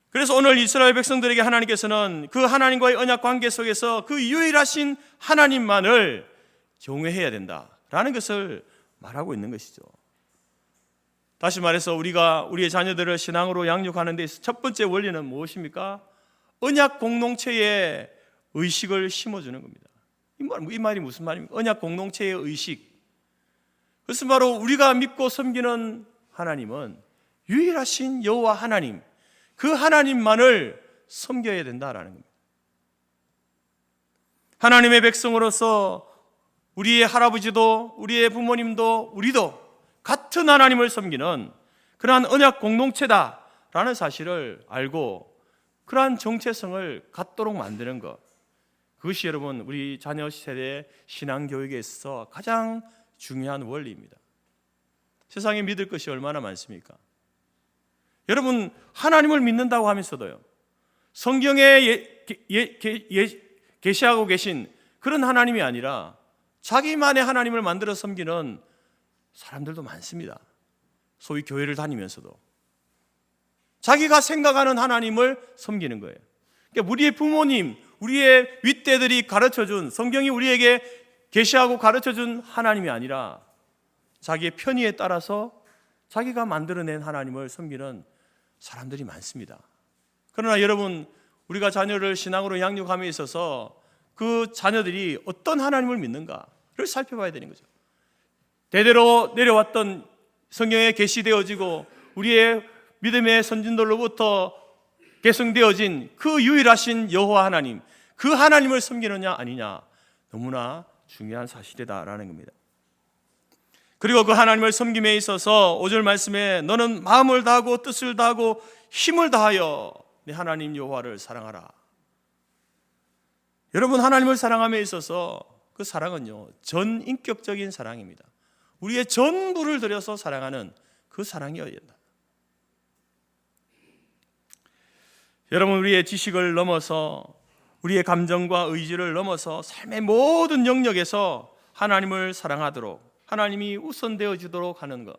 그래서 오늘 이스라엘 백성들에게 하나님께서는 그 하나님과의 언약 관계 속에서 그 유일하신 하나님만을 경외해야 된다라는 것을 말하고 있는 것이죠. 다시 말해서 우리가 우리의 자녀들을 신앙으로 양육하는 데 있어서 첫 번째 원리는 무엇입니까? 언약 공동체의 의식을 심어주는 겁니다. 이 말이 무슨 말입니까? 언약 공동체의 의식. 그것은 바로 우리가 믿고 섬기는 하나님은 유일하신 여호와 하나님, 그 하나님만을 섬겨야 된다라는 겁니다. 하나님의 백성으로서 우리의 할아버지도 우리의 부모님도 우리도 같은 하나님을 섬기는 그러한 언약 공동체다라는 사실을 알고 그러한 정체성을 갖도록 만드는 것, 그것이 여러분 우리 자녀 세대의 신앙교육에 있어서 가장 중요한 원리입니다. 세상에 믿을 것이 얼마나 많습니까? 여러분 하나님을 믿는다고 하면서도요, 성경에 계시하고 계신 그런 하나님이 아니라 자기만의 하나님을 만들어 섬기는 사람들도 많습니다. 소위 교회를 다니면서도 자기가 생각하는 하나님을 섬기는 거예요. 그러니까 우리의 부모님, 우리의 윗대들이 가르쳐준, 성경이 우리에게 계시하고 가르쳐준 하나님이 아니라 자기의 편의에 따라서 자기가 만들어낸 하나님을 섬기는 사람들이 많습니다. 그러나 여러분, 우리가 자녀를 신앙으로 양육함에 있어서 그 자녀들이 어떤 하나님을 믿는가를 살펴봐야 되는 거죠. 대대로 내려왔던 성경에 계시되어지고 우리의 믿음의 선진들로부터 계승되어진 그 유일하신 여호와 하나님, 그 하나님을 섬기느냐 아니냐, 너무나 중요한 사실이다라는 겁니다. 그리고 그 하나님을 섬김에 있어서 5절 말씀에 너는 마음을 다하고 뜻을 다하고 힘을 다하여 내 하나님 여호와를 사랑하라. 여러분, 하나님을 사랑함에 있어서 그 사랑은요, 전인격적인 사랑입니다. 우리의 전부를 들여서 사랑하는 그 사랑이어야 된다. 여러분, 우리의 지식을 넘어서 우리의 감정과 의지를 넘어서 삶의 모든 영역에서 하나님을 사랑하도록, 하나님이 우선되어지도록 하는 것,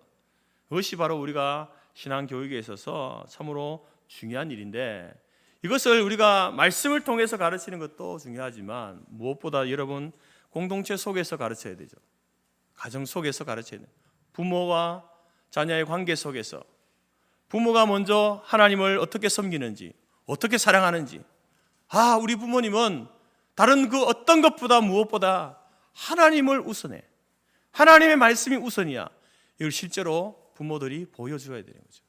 그것이 바로 우리가 신앙교육에 있어서 참으로 중요한 일인데, 이것을 우리가 말씀을 통해서 가르치는 것도 중요하지만 무엇보다 여러분 공동체 속에서 가르쳐야 되죠. 가정 속에서 가르쳐야 돼요. 부모와 자녀의 관계 속에서 부모가 먼저 하나님을 어떻게 섬기는지, 어떻게 사랑하는지, 우리 부모님은 다른 그 어떤 것보다 무엇보다 하나님을 우선해, 하나님의 말씀이 우선이야. 이걸 실제로 부모들이 보여줘야 되는 거죠.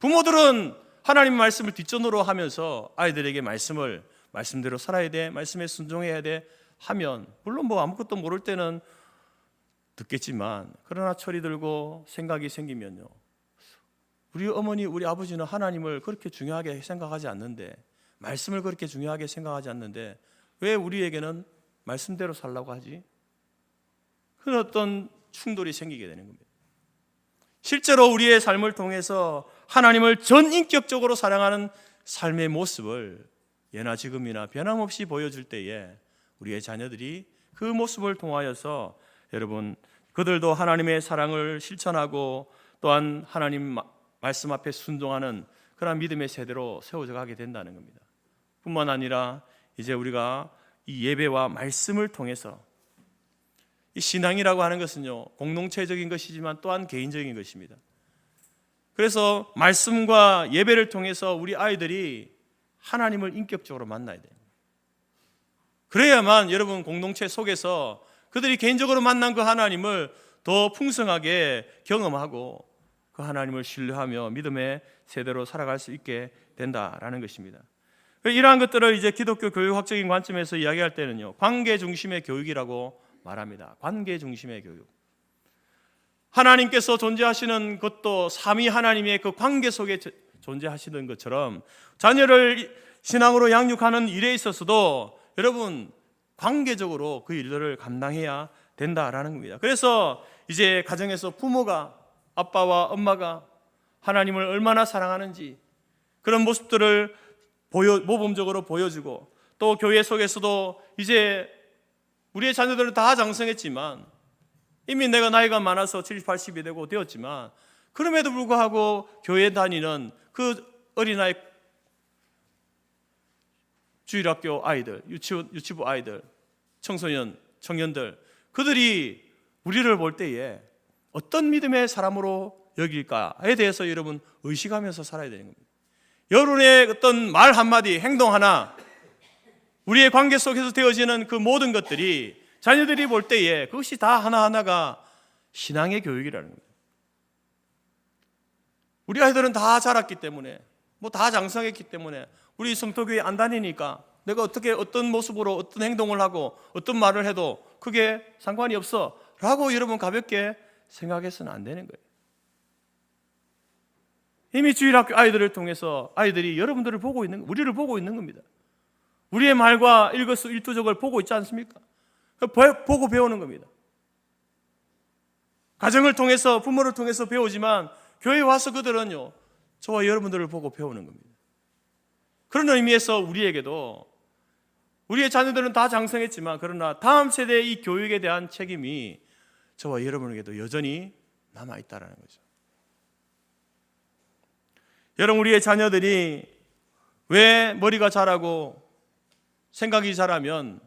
부모들은 하나님 말씀을 뒷전으로 하면서 아이들에게 말씀대로 살아야 돼, 말씀에 순종해야 돼 하면, 물론 아무것도 모를 때는 듣겠지만, 그러나 철이 들고 생각이 생기면요, 우리 어머니, 우리 아버지는 하나님을 그렇게 중요하게 생각하지 않는데, 말씀을 그렇게 중요하게 생각하지 않는데 왜 우리에게는 말씀대로 살라고 하지? 그런 어떤 충돌이 생기게 되는 겁니다. 실제로 우리의 삶을 통해서 하나님을 전인격적으로 사랑하는 삶의 모습을 예나 지금이나 변함없이 보여줄 때에 우리의 자녀들이 그 모습을 통하여서 여러분, 그들도 하나님의 사랑을 실천하고 또한 하나님 말씀 앞에 순종하는 그런 믿음의 세대로 세워져 가게 된다는 겁니다. 뿐만 아니라 이제 우리가 이 예배와 말씀을 통해서, 이 신앙이라고 하는 것은요, 공동체적인 것이지만 또한 개인적인 것입니다. 그래서 말씀과 예배를 통해서 우리 아이들이 하나님을 인격적으로 만나야 돼요. 그래야만 여러분 공동체 속에서 그들이 개인적으로 만난 그 하나님을 더 풍성하게 경험하고 그 하나님을 신뢰하며 믿음의 세대로 살아갈 수 있게 된다라는 것입니다. 이러한 것들을 이제 기독교 교육학적인 관점에서 이야기할 때는요, 관계 중심의 교육이라고 말합니다. 관계 중심의 교육. 하나님께서 존재하시는 것도 삼위 하나님의 그 관계 속에 존재하시는 것처럼 자녀를 신앙으로 양육하는 일에 있어서도 여러분 관계적으로 그 일들을 감당해야 된다라는 겁니다. 그래서 이제 가정에서 부모가, 아빠와 엄마가 하나님을 얼마나 사랑하는지 그런 모습들을 모범적으로 보여주고, 또 교회 속에서도 이제 우리의 자녀들은 다 장성했지만 이미 내가 나이가 많아서 70, 80이 되었지만 그럼에도 불구하고 교회 다니는 그 어린아이, 주일학교 아이들, 유치부 아이들, 청소년, 청년들, 그들이 우리를 볼 때에 어떤 믿음의 사람으로 여길까에 대해서 여러분 의식하면서 살아야 되는 겁니다. 여러분의 어떤 말 한마디, 행동 하나, 우리의 관계 속에서 되어지는 그 모든 것들이 자녀들이 볼 때에 그것이 다 하나하나가 신앙의 교육이라는 겁니다. 우리 아이들은 다 자랐기 때문에 뭐 다 장성했기 때문에 우리 성도교회 안 다니니까 내가 어떻게 어떤 모습으로 어떤 행동을 하고 어떤 말을 해도 그게 상관이 없어 라고 여러분 가볍게 생각해서는 안 되는 거예요. 이미 주일학교 아이들을 통해서 아이들이 여러분들을 보고 있는, 우리를 보고 있는 겁니다. 우리의 말과 일거수일투족을 보고 있지 않습니까? 보고 배우는 겁니다. 가정을 통해서, 부모를 통해서 배우지만 교회에 와서 그들은요, 저와 여러분들을 보고 배우는 겁니다. 그런 의미에서 우리에게도, 우리의 자녀들은 다 장성했지만 그러나 다음 세대의 이 교육에 대한 책임이 저와 여러분에게도 여전히 남아있다는 거죠. 여러분, 우리의 자녀들이 왜 머리가 자라고 생각이 자라면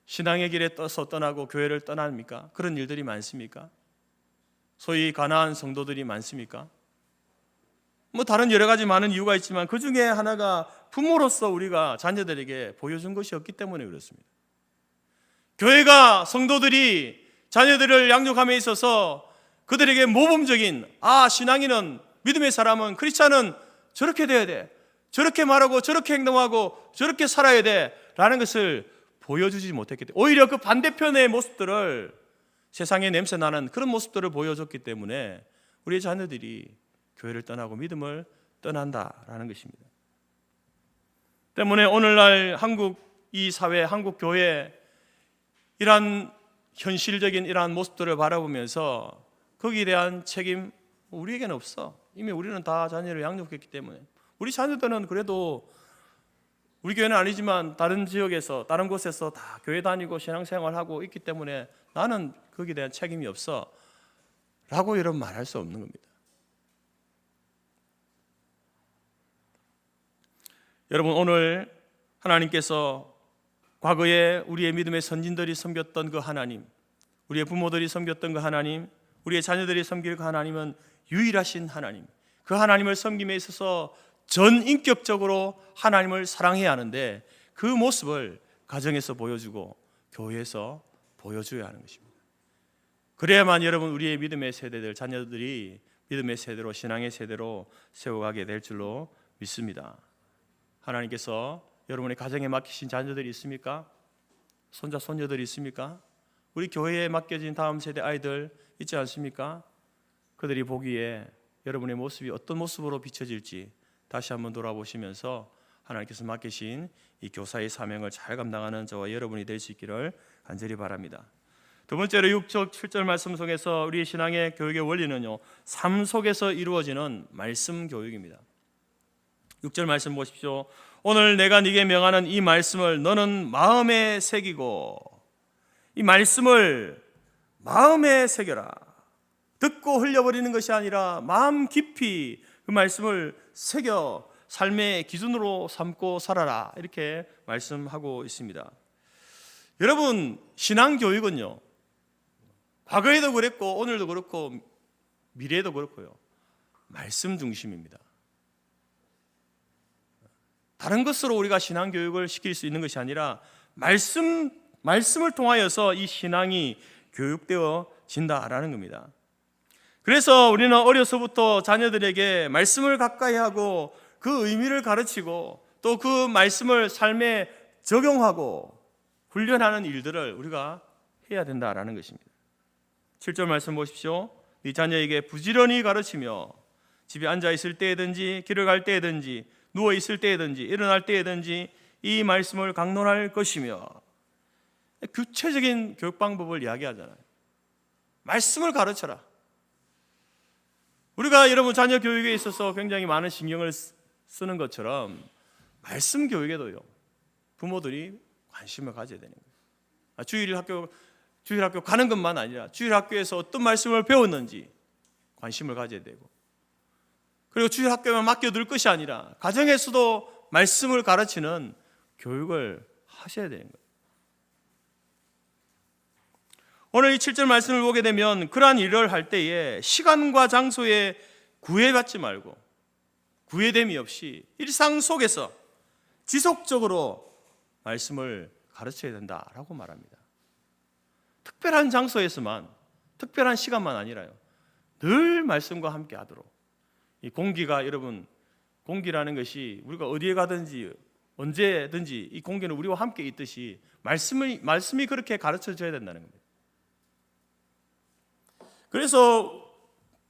신앙의 길에 떠나고 교회를 떠납니까? 그런 일들이 많습니까? 소위 가난한 성도들이 많습니까? 뭐 다른 여러 가지 많은 이유가 있지만 그 중에 하나가 부모로서 우리가 자녀들에게 보여준 것이 없기 때문에 그렇습니다. 교회가, 성도들이 자녀들을 양육함에 있어서 그들에게 모범적인, 신앙인은, 믿음의 사람은, 크리스찬은 저렇게 돼야 돼, 저렇게 말하고 저렇게 행동하고 저렇게 살아야 돼 라는 것을 보여주지 못했기 때문에, 오히려 그 반대편의 모습들을, 세상에 냄새나는 그런 모습들을 보여줬기 때문에 우리의 자녀들이 교회를 떠나고 믿음을 떠난다라는 것입니다. 때문에 오늘날 한국 이 사회, 한국 교회 이러한 현실적인 이러한 모습들을 바라보면서 거기에 대한 책임 우리에게는 없어. 이미 우리는 다 자녀를 양육했기 때문에. 우리 자녀들은 그래도 우리 교회는 아니지만 다른 지역에서, 다른 곳에서 다 교회 다니고 신앙생활하고 있기 때문에 나는 거기에 대한 책임이 없어 라고 여러분 말할 수 없는 겁니다. 여러분, 오늘 하나님께서 과거에 우리의 믿음의 선진들이 섬겼던 그 하나님, 우리의 부모들이 섬겼던 그 하나님, 우리의 자녀들이 섬길 그 하나님은 유일하신 하나님, 그 하나님을 섬김에 있어서 전인격적으로 하나님을 사랑해야 하는데 그 모습을 가정에서 보여주고 교회에서 보여줘야 하는 것입니다. 그래야만 여러분, 우리의 믿음의 세대들, 자녀들이 믿음의 세대로, 신앙의 세대로 세워가게 될 줄로 믿습니다. 하나님께서 여러분의 가정에 맡기신 자녀들이 있습니까? 손자, 손녀들이 있습니까? 우리 교회에 맡겨진 다음 세대 아이들 있지 않습니까? 그들이 보기에 여러분의 모습이 어떤 모습으로 비춰질지 다시 한번 돌아보시면서 하나님께서 맡기신 이 교사의 사명을 잘 감당하는 저와 여러분이 될 수 있기를 간절히 바랍니다. 두 번째로 6절 7절 말씀 속에서 우리 신앙의 교육의 원리는요, 삶 속에서 이루어지는 말씀 교육입니다. 6절 말씀 보십시오. 오늘 내가 네게 명하는 이 말씀을 너는 마음에 새기고, 이 말씀을 마음에 새겨라. 듣고 흘려버리는 것이 아니라 마음 깊이 그 말씀을 새겨 삶의 기준으로 삼고 살아라, 이렇게 말씀하고 있습니다. 여러분, 신앙교육은요, 과거에도 그랬고 오늘도 그렇고 미래에도 그렇고요, 말씀 중심입니다. 다른 것으로 우리가 신앙교육을 시킬 수 있는 것이 아니라 말씀을 통하여서 이 신앙이 교육되어진다라는 겁니다. 그래서 우리는 어려서부터 자녀들에게 말씀을 가까이 하고 그 의미를 가르치고 또 그 말씀을 삶에 적용하고 훈련하는 일들을 우리가 해야 된다라는 것입니다. 7절 말씀 보십시오. 네 자녀에게 부지런히 가르치며 집에 앉아 있을 때든지 길을 갈 때든지 누워 있을 때든지 일어날 때든지 이 말씀을 강론할 것이며, 구체적인 교육 방법을 이야기하잖아요. 말씀을 가르쳐라. 우리가 여러분 자녀 교육에 있어서 굉장히 많은 신경을 쓰는 것처럼 말씀 교육에도요, 부모들이 관심을 가져야 되는 거예요. 주일학교 가는 것만 아니라 주일학교에서 어떤 말씀을 배웠는지 관심을 가져야 되고, 그리고 주일학교만 맡겨둘 것이 아니라 가정에서도 말씀을 가르치는 교육을 하셔야 되는 거예요. 오늘 이 7절 말씀을 보게 되면 그러한 일을 할 때에 시간과 장소에 구애받지 말고 구애됨이 없이 일상 속에서 지속적으로 말씀을 가르쳐야 된다라고 말합니다. 특별한 장소에서만, 특별한 시간만 아니라요, 늘 말씀과 함께 하도록. 이 공기가 여러분 공기라는 것이 우리가 어디에 가든지 언제든지 이 공기는 우리와 함께 있듯이 말씀이 그렇게 가르쳐줘야 된다는 겁니다. 그래서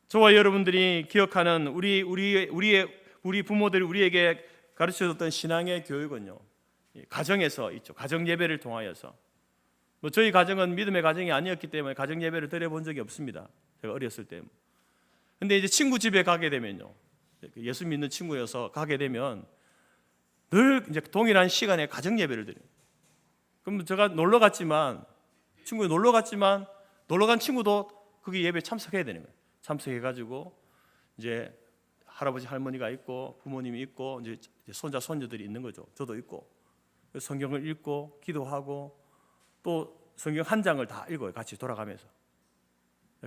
저와 여러분들이 기억하는 우리 부모들이 우리에게 가르쳐줬던 신앙의 교육은요, 가정에서 있죠. 가정 예배를 통하여서. 저희 가정은 믿음의 가정이 아니었기 때문에 가정 예배를 드려본 적이 없습니다. 제가 어렸을 때. 근데 이제 친구 집에 가게 되면요, 예수 믿는 친구여서 가게 되면 늘 이제 동일한 시간에 가정 예배를 드려요. 그럼 제가 놀러 갔지만 놀러 간 친구도 거기 예배에 참석해야 되는 거예요. 참석해가지고 이제 할아버지 할머니가 있고 부모님이 있고 이제 손자 손녀들이 있는 거죠. 저도 있고 성경을 읽고 기도하고 또 성경 한 장을 다 읽어요. 같이 돌아가면서.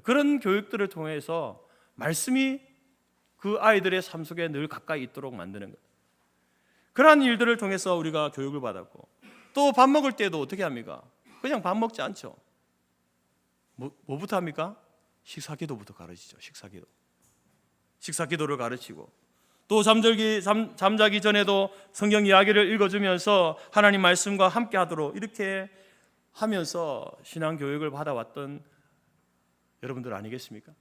그런 교육들을 통해서 말씀이 그 아이들의 삶 속에 늘 가까이 있도록 만드는 거예요. 그러한 일들을 통해서 우리가 교육을 받았고, 또 밥 먹을 때도 어떻게 합니까? 그냥 밥 먹지 않죠. 뭐부터 합니까? 식사기도부터 가르치죠. 식사기도를 가르치고, 또 잠자기 전에도 성경 이야기를 읽어주면서 하나님 말씀과 함께 하도록 이렇게 하면서 신앙 교육을 받아왔던 여러분들 아니겠습니까?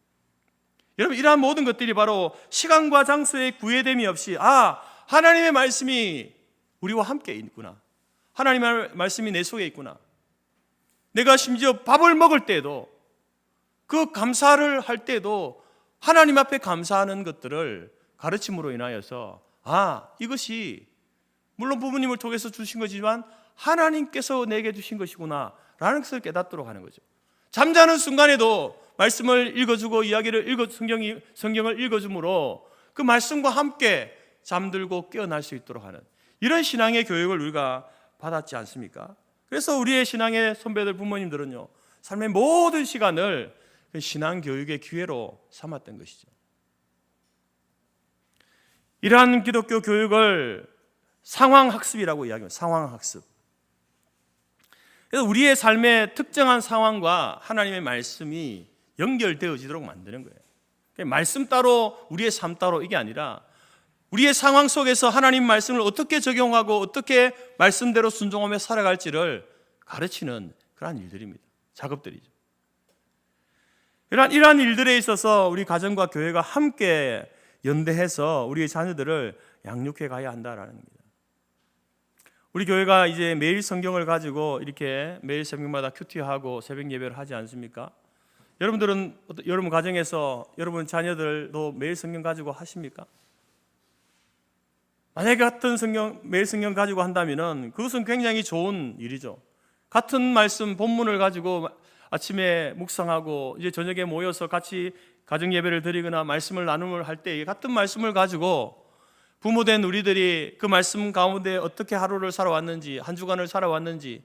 여러분, 이러한 모든 것들이 바로 시간과 장소의 구애됨이 없이 하나님의 말씀이 우리와 함께 있구나, 하나님의 말씀이 내 속에 있구나, 내가 심지어 밥을 먹을 때도 그 감사를 할 때도 하나님 앞에 감사하는 것들을 가르침으로 인하여서 이것이 물론 부모님을 통해서 주신 거지만 하나님께서 내게 주신 것이구나 라는 것을 깨닫도록 하는 거죠. 잠자는 순간에도 말씀을 읽어주고 성경을 읽어줌으로 그 말씀과 함께 잠들고 깨어날 수 있도록 하는 이런 신앙의 교육을 우리가 받았지 않습니까? 그래서 우리의 신앙의 선배들 부모님들은요, 삶의 모든 시간을 신앙 교육의 기회로 삼았던 것이죠. 이러한 기독교 교육을 상황학습이라고 이야기합니다. 상황학습. 그래서 우리의 삶의 특정한 상황과 하나님의 말씀이 연결되어지도록 만드는 거예요. 말씀 따로 우리의 삶 따로 이게 아니라 우리의 상황 속에서 하나님 말씀을 어떻게 적용하고 어떻게 말씀대로 순종하며 살아갈지를 가르치는 그러한 일들입니다. 작업들이죠. 이러한 일들에 있어서 우리 가정과 교회가 함께 연대해서 우리의 자녀들을 양육해 가야 한다라는 겁니다. 우리 교회가 이제 매일 성경을 가지고 이렇게 매일 새벽마다 큐티하고 새벽 예배를 하지 않습니까? 여러분들은 여러분 가정에서 여러분 자녀들도 매일 성경 가지고 하십니까? 만약에 매일 성경 가지고 한다면은 그것은 굉장히 좋은 일이죠. 같은 말씀 본문을 가지고 아침에 묵상하고 이제 저녁에 모여서 같이 가정 예배를 드리거나 말씀을 나눔을 할 때 같은 말씀을 가지고 부모된 우리들이 그 말씀 가운데 어떻게 하루를 살아왔는지, 한 주간을 살아왔는지,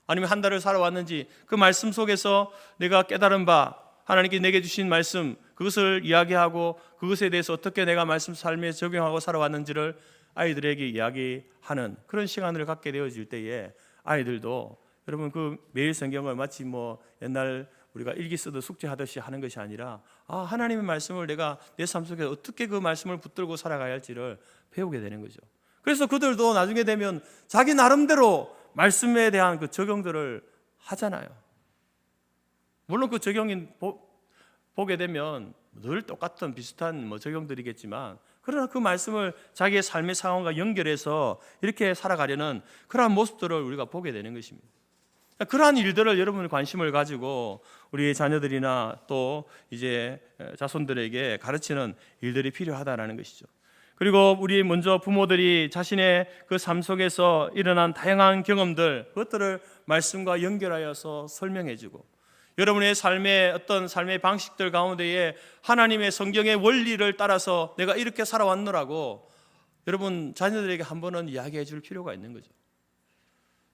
아니면 한 달을 살아왔는지, 그 말씀 속에서 내가 깨달은 바, 하나님께 내게 주신 말씀, 그것을 이야기하고 그것에 대해서 어떻게 내가 말씀 삶에 적용하고 살아왔는지를 아이들에게 이야기하는 그런 시간을 갖게 되어질 때에 아이들도 여러분 그 매일 성경을 마치 옛날 우리가 일기 쓰듯 숙제하듯이 하는 것이 아니라 하나님의 말씀을 내가 내 삶 속에 어떻게 그 말씀을 붙들고 살아가야 할지를 배우게 되는 거죠. 그래서 그들도 나중에 되면 자기 나름대로 말씀에 대한 그 적용들을 하잖아요. 물론 그 적용이 보게 되면 늘 똑같은 비슷한 적용들이겠지만 그러나 그 말씀을 자기의 삶의 상황과 연결해서 이렇게 살아가려는 그러한 모습들을 우리가 보게 되는 것입니다. 그러한 일들을 여러분이 관심을 가지고 우리 자녀들이나 또 이제 자손들에게 가르치는 일들이 필요하다라는 것이죠. 그리고 우리 먼저 부모들이 자신의 그 삶 속에서 일어난 다양한 경험들, 그것들을 말씀과 연결하여서 설명해주고 여러분의 삶의 어떤 삶의 방식들 가운데에 하나님의 성경의 원리를 따라서 내가 이렇게 살아왔노라고 여러분 자녀들에게 한 번은 이야기해 줄 필요가 있는 거죠.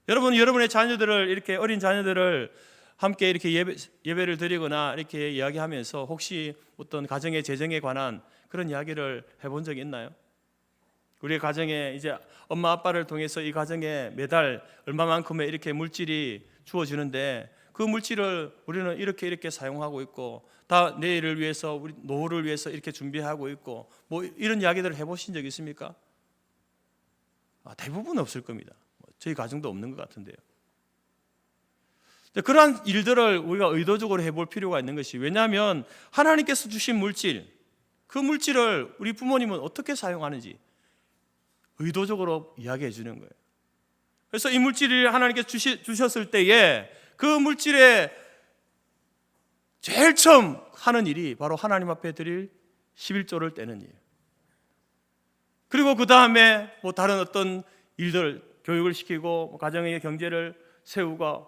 여러분의 자녀들을 이렇게 어린 자녀들을 함께 이렇게 예배를 드리거나 이렇게 이야기하면서 혹시 어떤 가정의 재정에 관한 그런 이야기를 해본 적이 있나요? 우리 가정에 이제 엄마 아빠를 통해서 이 가정에 매달 얼마만큼의 이렇게 물질이 주어지는데 그 물질을 우리는 이렇게 사용하고 있고 다 내일을 위해서 우리 노후를 위해서 이렇게 준비하고 있고 뭐 이런 이야기들을 해보신 적 있습니까? 대부분 없을 겁니다. 저희 가정도 없는 것 같은데요. 그러한 일들을 우리가 의도적으로 해볼 필요가 있는 것이, 왜냐하면 하나님께서 주신 물질, 그 물질을 우리 부모님은 어떻게 사용하는지 의도적으로 이야기해 주는 거예요. 그래서 이 물질을 하나님께서 주셨을 때에 그 물질에 제일 처음 하는 일이 바로 하나님 앞에 드릴 11조를 떼는 일. 그리고 그 다음에 뭐 다른 어떤 일들, 교육을 시키고 가정의 경제를 세우고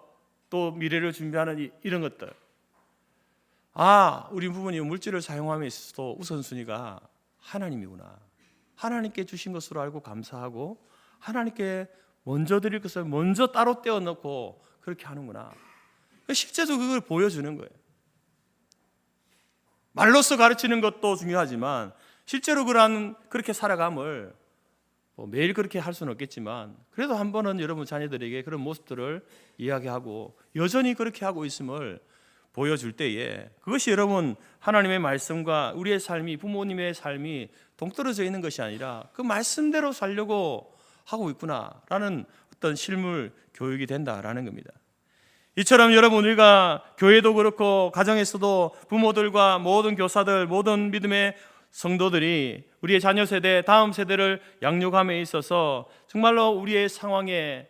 또 미래를 준비하는 이런 것들. 우리 부모님 물질을 사용함에 있어서 우선순위가 하나님이구나. 하나님께 주신 것으로 알고 감사하고 하나님께 먼저 드릴 것을 먼저 따로 떼어놓고 그렇게 하는구나. 실제로 그걸 보여주는 거예요. 말로써 가르치는 것도 중요하지만 실제로 그렇게 살아감을 매일 그렇게 할 수는 없겠지만 그래도 한 번은 여러분 자녀들에게 그런 모습들을 이야기하고 여전히 그렇게 하고 있음을 보여줄 때에 그것이 여러분 하나님의 말씀과 우리의 삶이, 부모님의 삶이 동떨어져 있는 것이 아니라 그 말씀대로 살려고 하고 있구나라는 어떤 실물 교육이 된다라는 겁니다. 이처럼 여러분 우리가 교회도 그렇고 가정에서도 부모들과 모든 교사들, 모든 믿음의 성도들이 우리의 자녀 세대, 다음 세대를 양육함에 있어서 정말로 우리의 삶의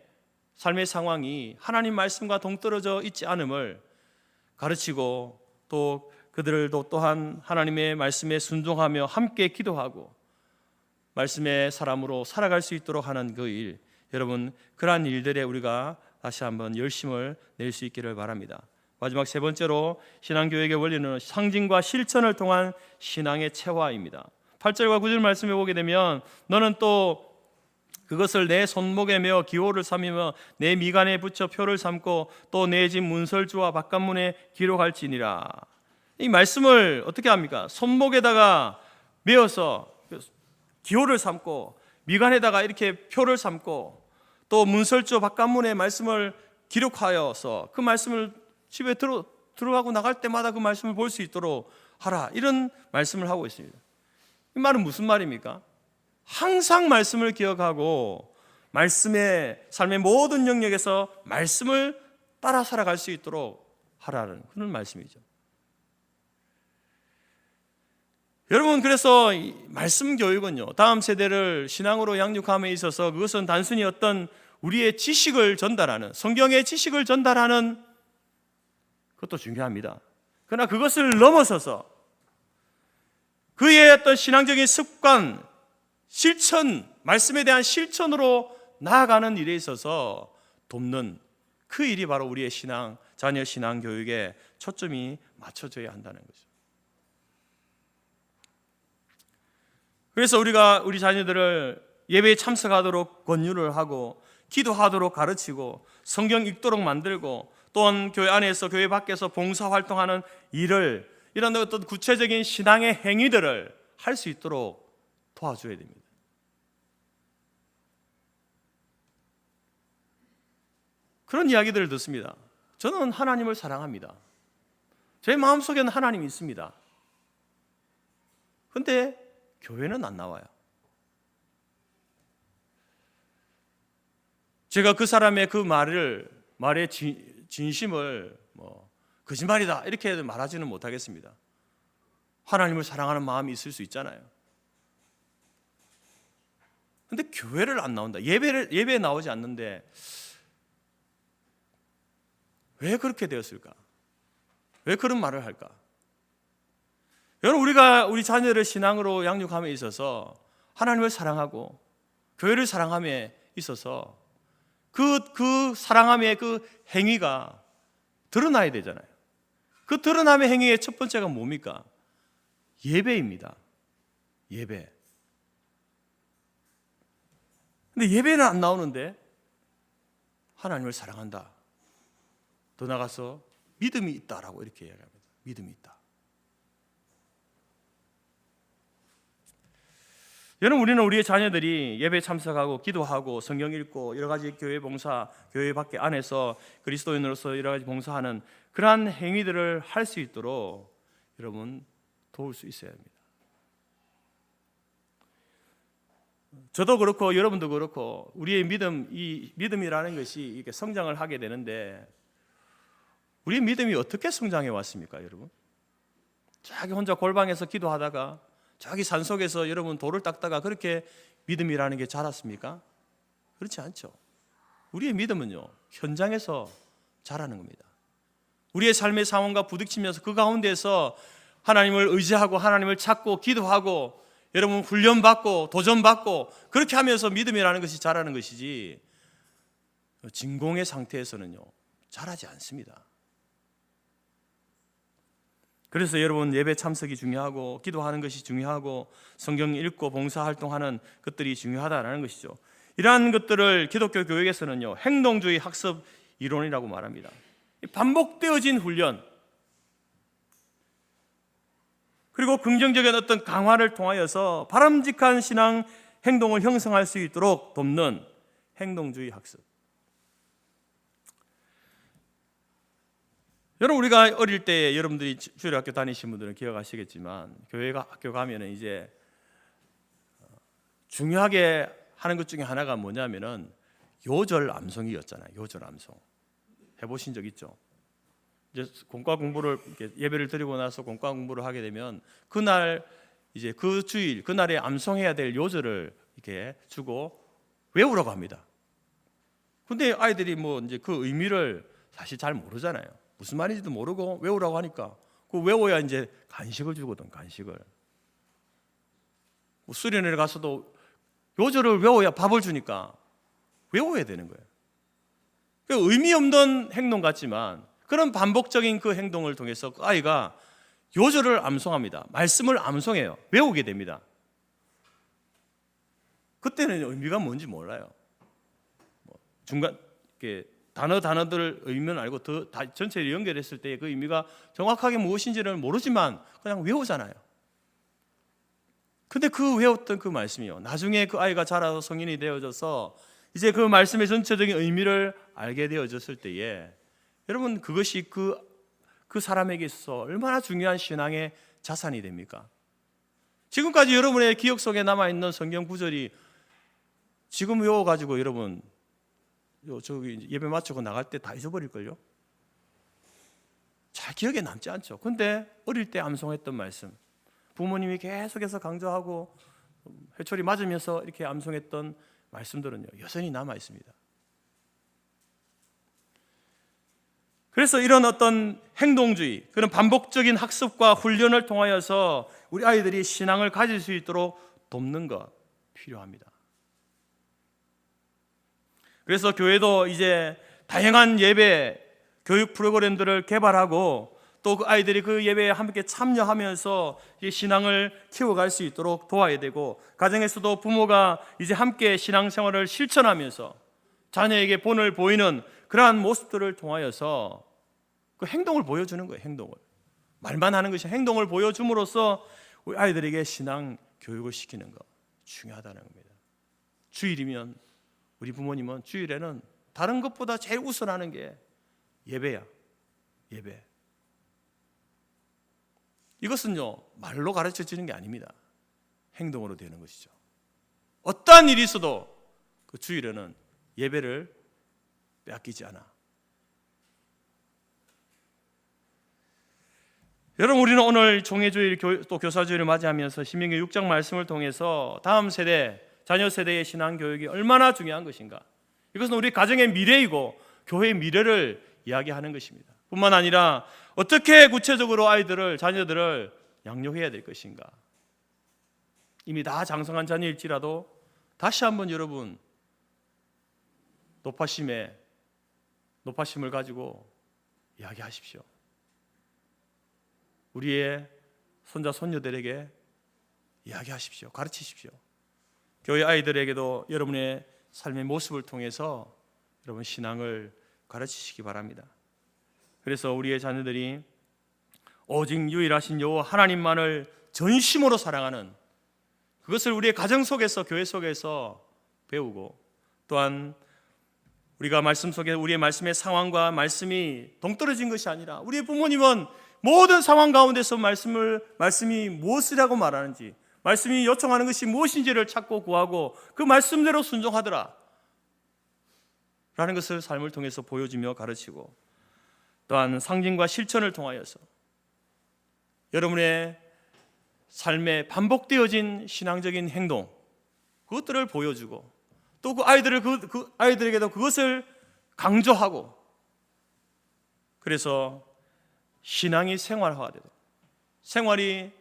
상황이 하나님 말씀과 동떨어져 있지 않음을 가르치고 또 그들도 또한 하나님의 말씀에 순종하며 함께 기도하고 말씀의 사람으로 살아갈 수 있도록 하는 그 일, 여러분 그러한 일들에 우리가 다시 한번 열심을 낼 수 있기를 바랍니다. 마지막 세 번째로 신앙교육의 원리는 상징과 실천을 통한 신앙의 체화입니다. 8절과 9절 말씀에 보게 되면 너는 또 그것을 내 손목에 메어 기호를 삼으며 내 미간에 붙여 표를 삼고 또 내 집 문설주와 바깥문에 기록할지니라. 이 말씀을 어떻게 합니까? 손목에다가 메어서 기호를 삼고 미간에다가 이렇게 표를 삼고 또 문설주 바깥문에 말씀을 기록하여서 그 말씀을 집에 들어가고 나갈 때마다 그 말씀을 볼 수 있도록 하라, 이런 말씀을 하고 있습니다. 이 말은 무슨 말입니까? 항상 말씀을 기억하고 말씀의 삶의 모든 영역에서 말씀을 따라 살아갈 수 있도록 하라는 그런 말씀이죠. 여러분, 그래서 이 말씀 교육은요, 다음 세대를 신앙으로 양육함에 있어서 그것은 단순히 어떤 우리의 지식을 전달하는, 성경의 지식을 전달하는 그것도 중요합니다. 그러나 그것을 넘어서서 그의 어떤 신앙적인 습관, 실천, 말씀에 대한 실천으로 나아가는 일에 있어서 돕는 그 일이 바로 우리의 자녀 신앙 교육에 초점이 맞춰져야 한다는 거죠. 그래서 우리가 우리 자녀들을 예배에 참석하도록 권유를 하고 기도하도록 가르치고 성경 읽도록 만들고 또한 교회 안에서 교회 밖에서 봉사활동하는 일을, 이런 어떤 구체적인 신앙의 행위들을 할 수 있도록 도와줘야 됩니다. 그런 이야기들을 듣습니다. 저는 하나님을 사랑합니다. 제 마음속에는 하나님이 있습니다. 그런데 교회는 안 나와요. 제가 그 사람의 그 말의 진심을 거짓말이다 이렇게 말하지는 못하겠습니다. 하나님을 사랑하는 마음이 있을 수 있잖아요. 그런데 교회를 안 나온다. 예배에 나오지 않는데 왜 그렇게 되었을까? 왜 그런 말을 할까? 여러분, 우리가 우리 자녀를 신앙으로 양육함에 있어서 하나님을 사랑하고 교회를 사랑함에 있어서 그 사랑함의 그 행위가 드러나야 되잖아요. 그 드러남의 행위의 첫 번째가 뭡니까? 예배입니다. 예배. 근데 예배는 안 나오는데 하나님을 사랑한다, 더 나가서 믿음이 있다라고 이렇게 이야기합니다. 믿음이 있다. 여러분, 우리는 우리의 자녀들이 예배 참석하고 기도하고 성경 읽고 여러 가지 교회 봉사, 교회 밖에 안에서 그리스도인으로서 여러 가지 봉사하는 그러한 행위들을 할 수 있도록 여러분 도울 수 있어야 합니다. 저도 그렇고 여러분도 그렇고 우리의 믿음, 이 믿음이라는 것이 이렇게 성장을 하게 되는데 우리의 믿음이 어떻게 성장해 왔습니까, 여러분? 자기 혼자 골방에서 기도하다가 저기 산속에서 여러분 돌을 닦다가 그렇게 믿음이라는 게 자랐습니까? 그렇지 않죠. 우리의 믿음은요, 현장에서 자라는 겁니다. 우리의 삶의 상황과 부딪히면서 그 가운데서 하나님을 의지하고 하나님을 찾고 기도하고 여러분 훈련받고 도전받고 그렇게 하면서 믿음이라는 것이 자라는 것이지 진공의 상태에서는요 자라지 않습니다. 그래서 여러분 예배 참석이 중요하고 기도하는 것이 중요하고 성경 읽고 봉사활동하는 것들이 중요하다는 것이죠. 이러한 것들을 기독교 교육에서는요 행동주의 학습 이론이라고 말합니다. 반복되어진 훈련 그리고 긍정적인 어떤 강화를 통하여서 바람직한 신앙 행동을 형성할 수 있도록 돕는 행동주의 학습. 여러분 우리가 어릴 때 여러분들이 주일학교 다니신 분들은 기억하시겠지만 교회가 학교 가면은 이제 중요하게 하는 것 중에 하나가 뭐냐면은 요절 암송이었잖아요. 요절 암송 해보신 적 있죠? 이제 공과 공부를 예배를 드리고 나서 공과 공부를 하게 되면 그날 이제 그 주일 그날에 암송해야 될 요절을 이렇게 주고 외우라고 합니다. 근데 아이들이 뭐 이제 그 의미를 사실 잘 모르잖아요. 무슨 말인지도 모르고 외우라고 하니까 그 외워야 이제 간식을 주거든. 간식을 뭐 수련회를 가서도 요절을 외워야 밥을 주니까 외워야 되는 거예요. 그 의미 없는 행동 같지만 그런 반복적인 그 행동을 통해서 그 아이가 요절을 암송합니다. 말씀을 암송해요. 외우게 됩니다. 그때는 의미가 뭔지 몰라요. 중간 이렇게 단어들 의미는 알고 더 전체를 연결했을 때 그 의미가 정확하게 무엇인지는 모르지만 그냥 외우잖아요. 근데 그 외웠던 그 말씀이요. 나중에 그 아이가 자라서 성인이 되어져서 이제 그 말씀의 전체적인 의미를 알게 되어졌을 때에 여러분 그것이 그 사람에게 있어서 얼마나 중요한 신앙의 자산이 됩니까? 지금까지 여러분의 기억 속에 남아있는 성경 구절이 지금 외워가지고 여러분 저기 예배 마치고 나갈 때 다 잊어버릴걸요? 잘 기억에 남지 않죠. 근데 어릴 때 암송했던 말씀 부모님이 계속해서 강조하고 회초리 맞으면서 이렇게 암송했던 말씀들은요 여전히 남아있습니다. 그래서 이런 어떤 행동주의 그런 반복적인 학습과 훈련을 통하여서 우리 아이들이 신앙을 가질 수 있도록 돕는 것 필요합니다. 그래서 교회도 이제 다양한 예배 교육 프로그램들을 개발하고 또 그 아이들이 그 예배에 함께 참여하면서 신앙을 키워갈 수 있도록 도와야 되고 가정에서도 부모가 이제 함께 신앙생활을 실천하면서 자녀에게 본을 보이는 그러한 모습들을 통하여서 그 행동을 보여주는 거예요. 행동을 말만 하는 것이 행동을 보여줌으로써 우리 아이들에게 신앙 교육을 시키는 거 중요하다는 겁니다. 주일이면 우리 부모님은 주일에는 다른 것보다 제일 우선하는 게 예배야. 예배. 이것은요 말로 가르쳐지는 게 아닙니다. 행동으로 되는 것이죠. 어떠한 일이 있어도 그 주일에는 예배를 빼앗기지 않아. 여러분 우리는 오늘 종회주일 또 교사주일을 맞이하면서 신명기 6장 말씀을 통해서 다음 세대 자녀 세대의 신앙 교육이 얼마나 중요한 것인가 이것은 우리 가정의 미래이고 교회의 미래를 이야기하는 것입니다. 뿐만 아니라 어떻게 구체적으로 아이들을 자녀들을 양육해야 될 것인가 이미 다 장성한 자녀일지라도 다시 한번 여러분 높아심을 가지고 이야기하십시오. 우리의 손자 손녀들에게 이야기하십시오. 가르치십시오. 교회 아이들에게도 여러분의 삶의 모습을 통해서 여러분 신앙을 가르치시기 바랍니다. 그래서 우리의 자녀들이 오직 유일하신 여호와 하나님만을 전심으로 사랑하는 그것을 우리의 가정 속에서, 교회 속에서 배우고, 또한 우리가 말씀 속에 우리의 말씀의 상황과 말씀이 동떨어진 것이 아니라 우리의 부모님은 모든 상황 가운데서 말씀이 무엇이라고 말하는지, 말씀이 요청하는 것이 무엇인지를 찾고 구하고 그 말씀대로 순종하더라 라는 것을 삶을 통해서 보여주며 가르치고, 또한 상징과 실천을 통하여서 여러분의 삶에 반복되어진 신앙적인 행동, 그것들을 보여주고, 또 그 아이들에게도 그것을 강조하고, 그래서 신앙이 생활화가 되도록, 생활이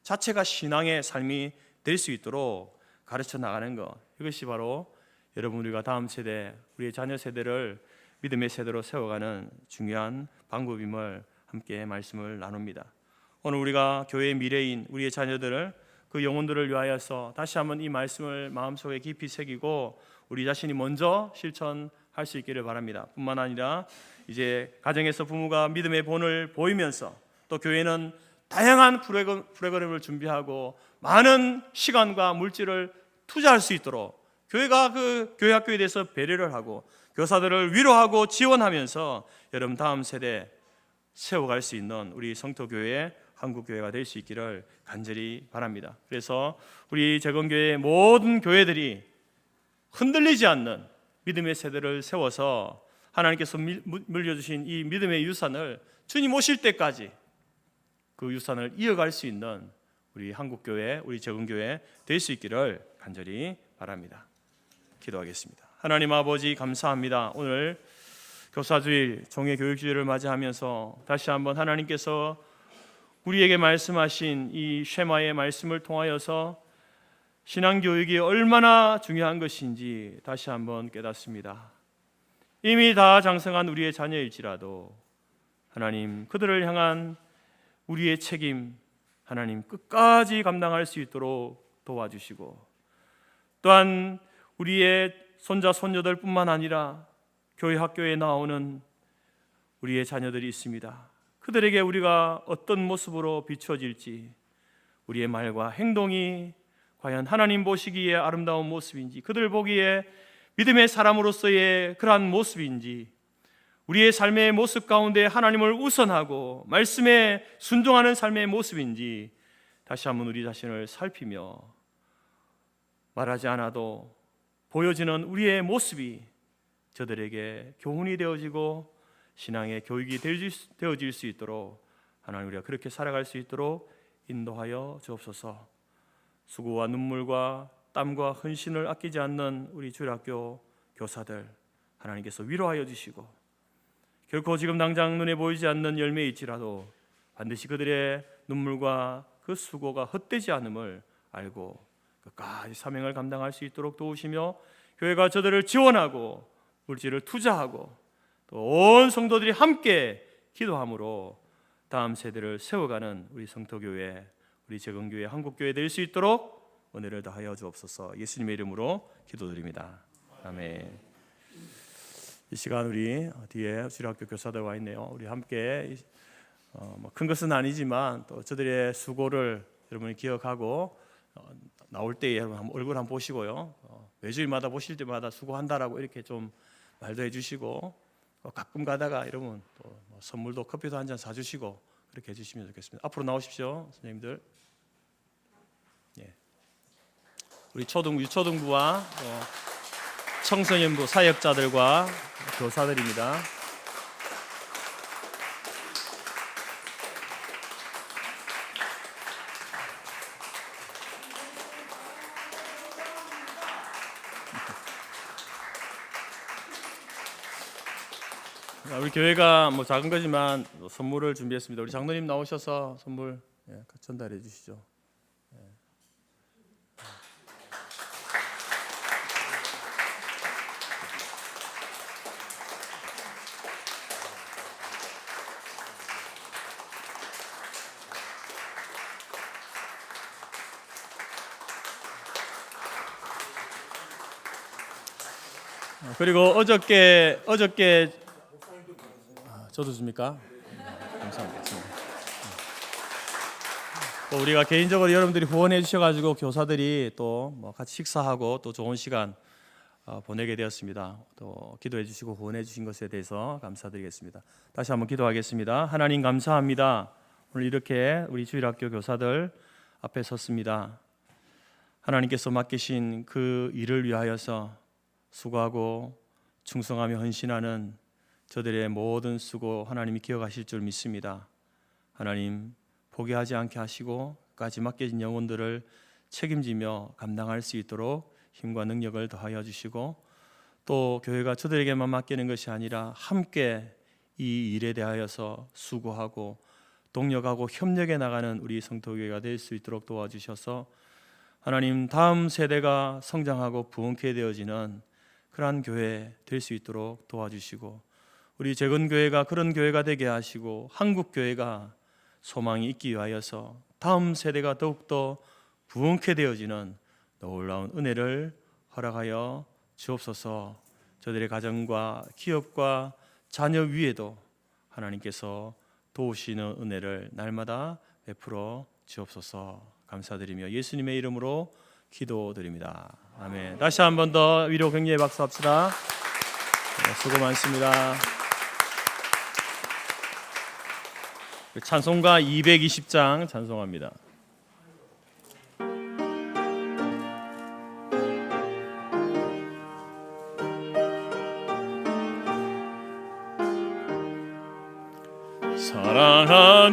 자체가 신앙의 삶이 될 수 있도록 가르쳐 나가는 것, 이것이 바로 여러분, 우리가 다음 세대, 우리의 자녀 세대를 믿음의 세대로 세워가는 중요한 방법임을 함께 말씀을 나눕니다. 오늘 우리가 교회의 미래인 우리의 자녀들을, 그 영혼들을 위하여서 다시 한번 이 말씀을 마음속에 깊이 새기고 우리 자신이 먼저 실천할 수 있기를 바랍니다. 뿐만 아니라 이제 가정에서 부모가 믿음의 본을 보이면서, 또 교회는 다양한 프로그램을 준비하고 많은 시간과 물질을 투자할 수 있도록 교회가 그 교회 학교에 대해서 배려를 하고 교사들을 위로하고 지원하면서 여러분 다음 세대 세워갈 수 있는 우리 성토교회, 한국교회가 될 수 있기를 간절히 바랍니다. 그래서 우리 재건교회의 모든 교회들이 흔들리지 않는 믿음의 세대를 세워서 하나님께서 물려주신 이 믿음의 유산을 주님 오실 때까지 그 유산을 이어갈 수 있는 우리 한국교회, 우리 재건교회 될 수 있기를 간절히 바랍니다. 기도하겠습니다. 하나님 아버지, 감사합니다. 오늘 교사주일, 종회교육주일을 맞이하면서 다시 한번 하나님께서 우리에게 말씀하신 이 쉐마의 말씀을 통하여서 신앙교육이 얼마나 중요한 것인지 다시 한번 깨닫습니다. 이미 다 장성한 우리의 자녀일지라도 하나님, 그들을 향한 우리의 책임, 하나님 끝까지 감당할 수 있도록 도와주시고, 또한 우리의 손자 손녀들 뿐만 아니라 교회 학교에 나오는 우리의 자녀들이 있습니다. 그들에게 우리가 어떤 모습으로 비춰질지, 우리의 말과 행동이 과연 하나님 보시기에 아름다운 모습인지, 그들 보기에 믿음의 사람으로서의 그러한 모습인지, 우리의 삶의 모습 가운데 하나님을 우선하고 말씀에 순종하는 삶의 모습인지 다시 한번 우리 자신을 살피며, 말하지 않아도 보여지는 우리의 모습이 저들에게 교훈이 되어지고 신앙의 교육이 되어질 수 있도록 하나님, 우리가 그렇게 살아갈 수 있도록 인도하여 주옵소서. 수고와 눈물과 땀과 헌신을 아끼지 않는 우리 주일학교 교사들 하나님께서 위로하여 주시고, 결코 지금 당장 눈에 보이지 않는 열매일지라도 반드시 그들의 눈물과 그 수고가 헛되지 않음을 알고 끝까지 사명을 감당할 수 있도록 도우시며, 교회가 저들을 지원하고 물질을 투자하고 또 온 성도들이 함께 기도함으로 다음 세대를 세워가는 우리 성토교회, 우리 재건교회, 한국교회 될 수 있도록 은혜를 다하여 주옵소서. 예수님의 이름으로 기도드립니다. 아멘. 이 시간 우리 뒤에 주일학교 교사들 와 있네요. 우리 함께 큰 것은 아니지만 또 저들의 수고를 여러분이 기억하고 나올 때 여러분 얼굴 한번 보시고요. 매주일마다 보실 때마다 수고한다라고 이렇게 좀 말도 해주시고, 가끔 가다가 여러분 또 선물도 커피도 한 잔 사주시고 그렇게 해주시면 좋겠습니다. 앞으로 나오십시오, 선생님들. 예. 우리 유초등부와 청소년부 사역자들과 교사들입니다. 우리 교회가 작은 거지만 선물을 준비했습니다. 우리 장로님 나오셔서 선물 전달해 주시죠. 그리고 어저께 저도 줍니까? 감사합니다. 또 우리가 개인적으로 여러분들이 후원해 주셔가지고 교사들이 또 뭐 같이 식사하고 또 좋은 시간 보내게 되었습니다. 또 기도해 주시고 후원해 주신 것에 대해서 감사드리겠습니다. 다시 한번 기도하겠습니다. 하나님 감사합니다. 오늘 이렇게 우리 주일학교 교사들 앞에 섰습니다. 하나님께서 맡기신 그 일을 위하여서 수고하고 충성하며 헌신하는 저들의 모든 수고 하나님이 기억하실 줄 믿습니다. 하나님 포기하지 않게 하시고 끝까지 맡겨진 영혼들을 책임지며 감당할 수 있도록 힘과 능력을 더하여 주시고 또 교회가 저들에게만 맡기는 것이 아니라 함께 이 일에 대하여서 수고하고 동력하고 협력해 나가는 우리 성도교회가 될 수 있도록 도와주셔서 하나님 다음 세대가 성장하고 부흥케 되어지는 그러한 교회 될 수 있도록 도와주시고 우리 재건교회가 그런 교회가 되게 하시고 한국교회가 소망이 있기 위하여서 다음 세대가 더욱더 부흥케 되어지는 놀라운 은혜를 허락하여 주옵소서. 저들의 가정과 기업과 자녀 위에도 하나님께서 도우시는 은혜를 날마다 베풀어 주옵소서. 감사드리며 예수님의 이름으로 기도드립니다. 아멘. 다시 한 번 더 위로 격려의 박수 합시다. 네, 수고 많습니다. 찬송가 220장 찬송합니다.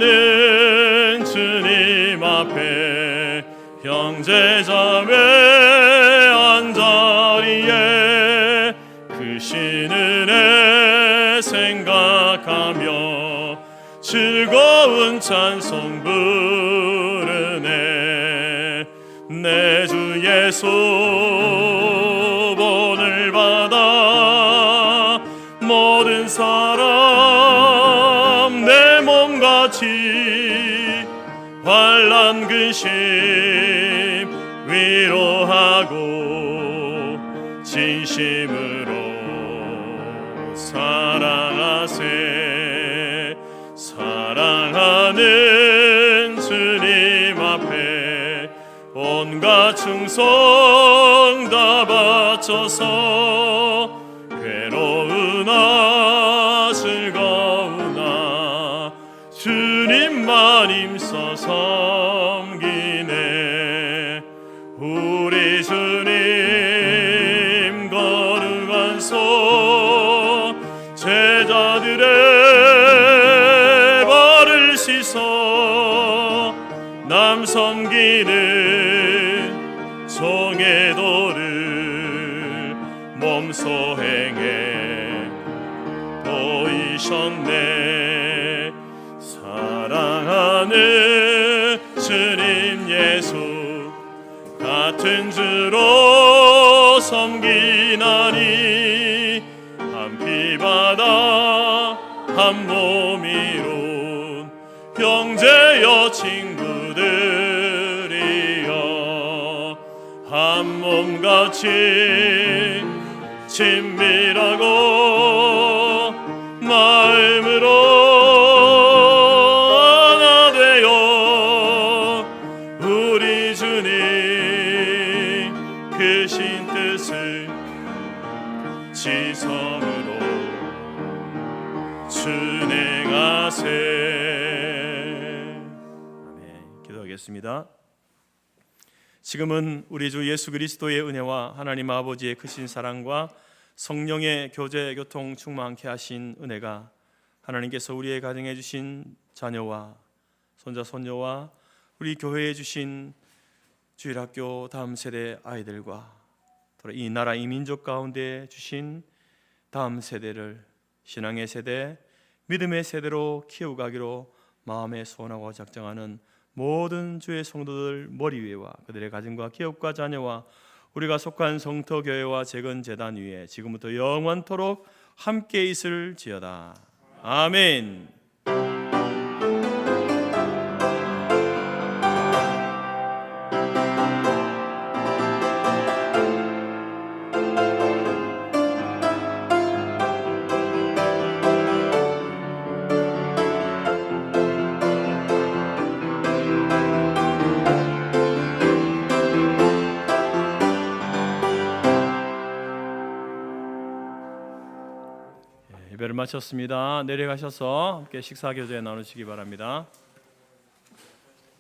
사랑하는 주님 앞에 형제자매 한자리에 크신 은혜 생각하며 즐거운 찬송 부르네. 내 주 예수 본을 받아 모든 사람 내 몸같이 환난 근심 위로하고 진심으로 사랑하세. 사랑하는 주님 앞에 온갖 충성 다 바쳐서 괴로우나 즐거우나 주님만 힘써 섬기네. 우리 주님 거룩한 손 제자들의 발을 씻어 남 섬기는 종의 도를 몸소 행해 보이셨네. 사랑하는 주님 예수 같은 주로 섬기나니 한 피바다 한 몸이론 형제여 친구들이여 한 몸같이 친밀하고 마음으로 하나 되어 우리 주님 크신 뜻을 지성으로 준행하세. 아멘. 기도하겠습니다. 지금은 우리 주 예수 그리스도의 은혜와 하나님 아버지의 크신 사랑과 성령의 교제 교통 충만케 하신 은혜가 하나님께서 우리의 가정에 주신 자녀와 손자 손녀와 우리 교회에 주신 주일학교 다음 세대 아이들과 이 나라 이 민족 가운데 주신 다음 세대를 신앙의 세대, 믿음의 세대로 키워가기로 마음에 소원하고 작정하는 모든 주의 성도들 머리 위에와 그들의 가정과 기업과 자녀와 우리가 속한 성터교회와 재건재단 위에 지금부터 영원토록 함께 있을지어다. 아멘. 예배를 마쳤습니다. 내려가셔서 함께 식사 교제 나누시기 바랍니다.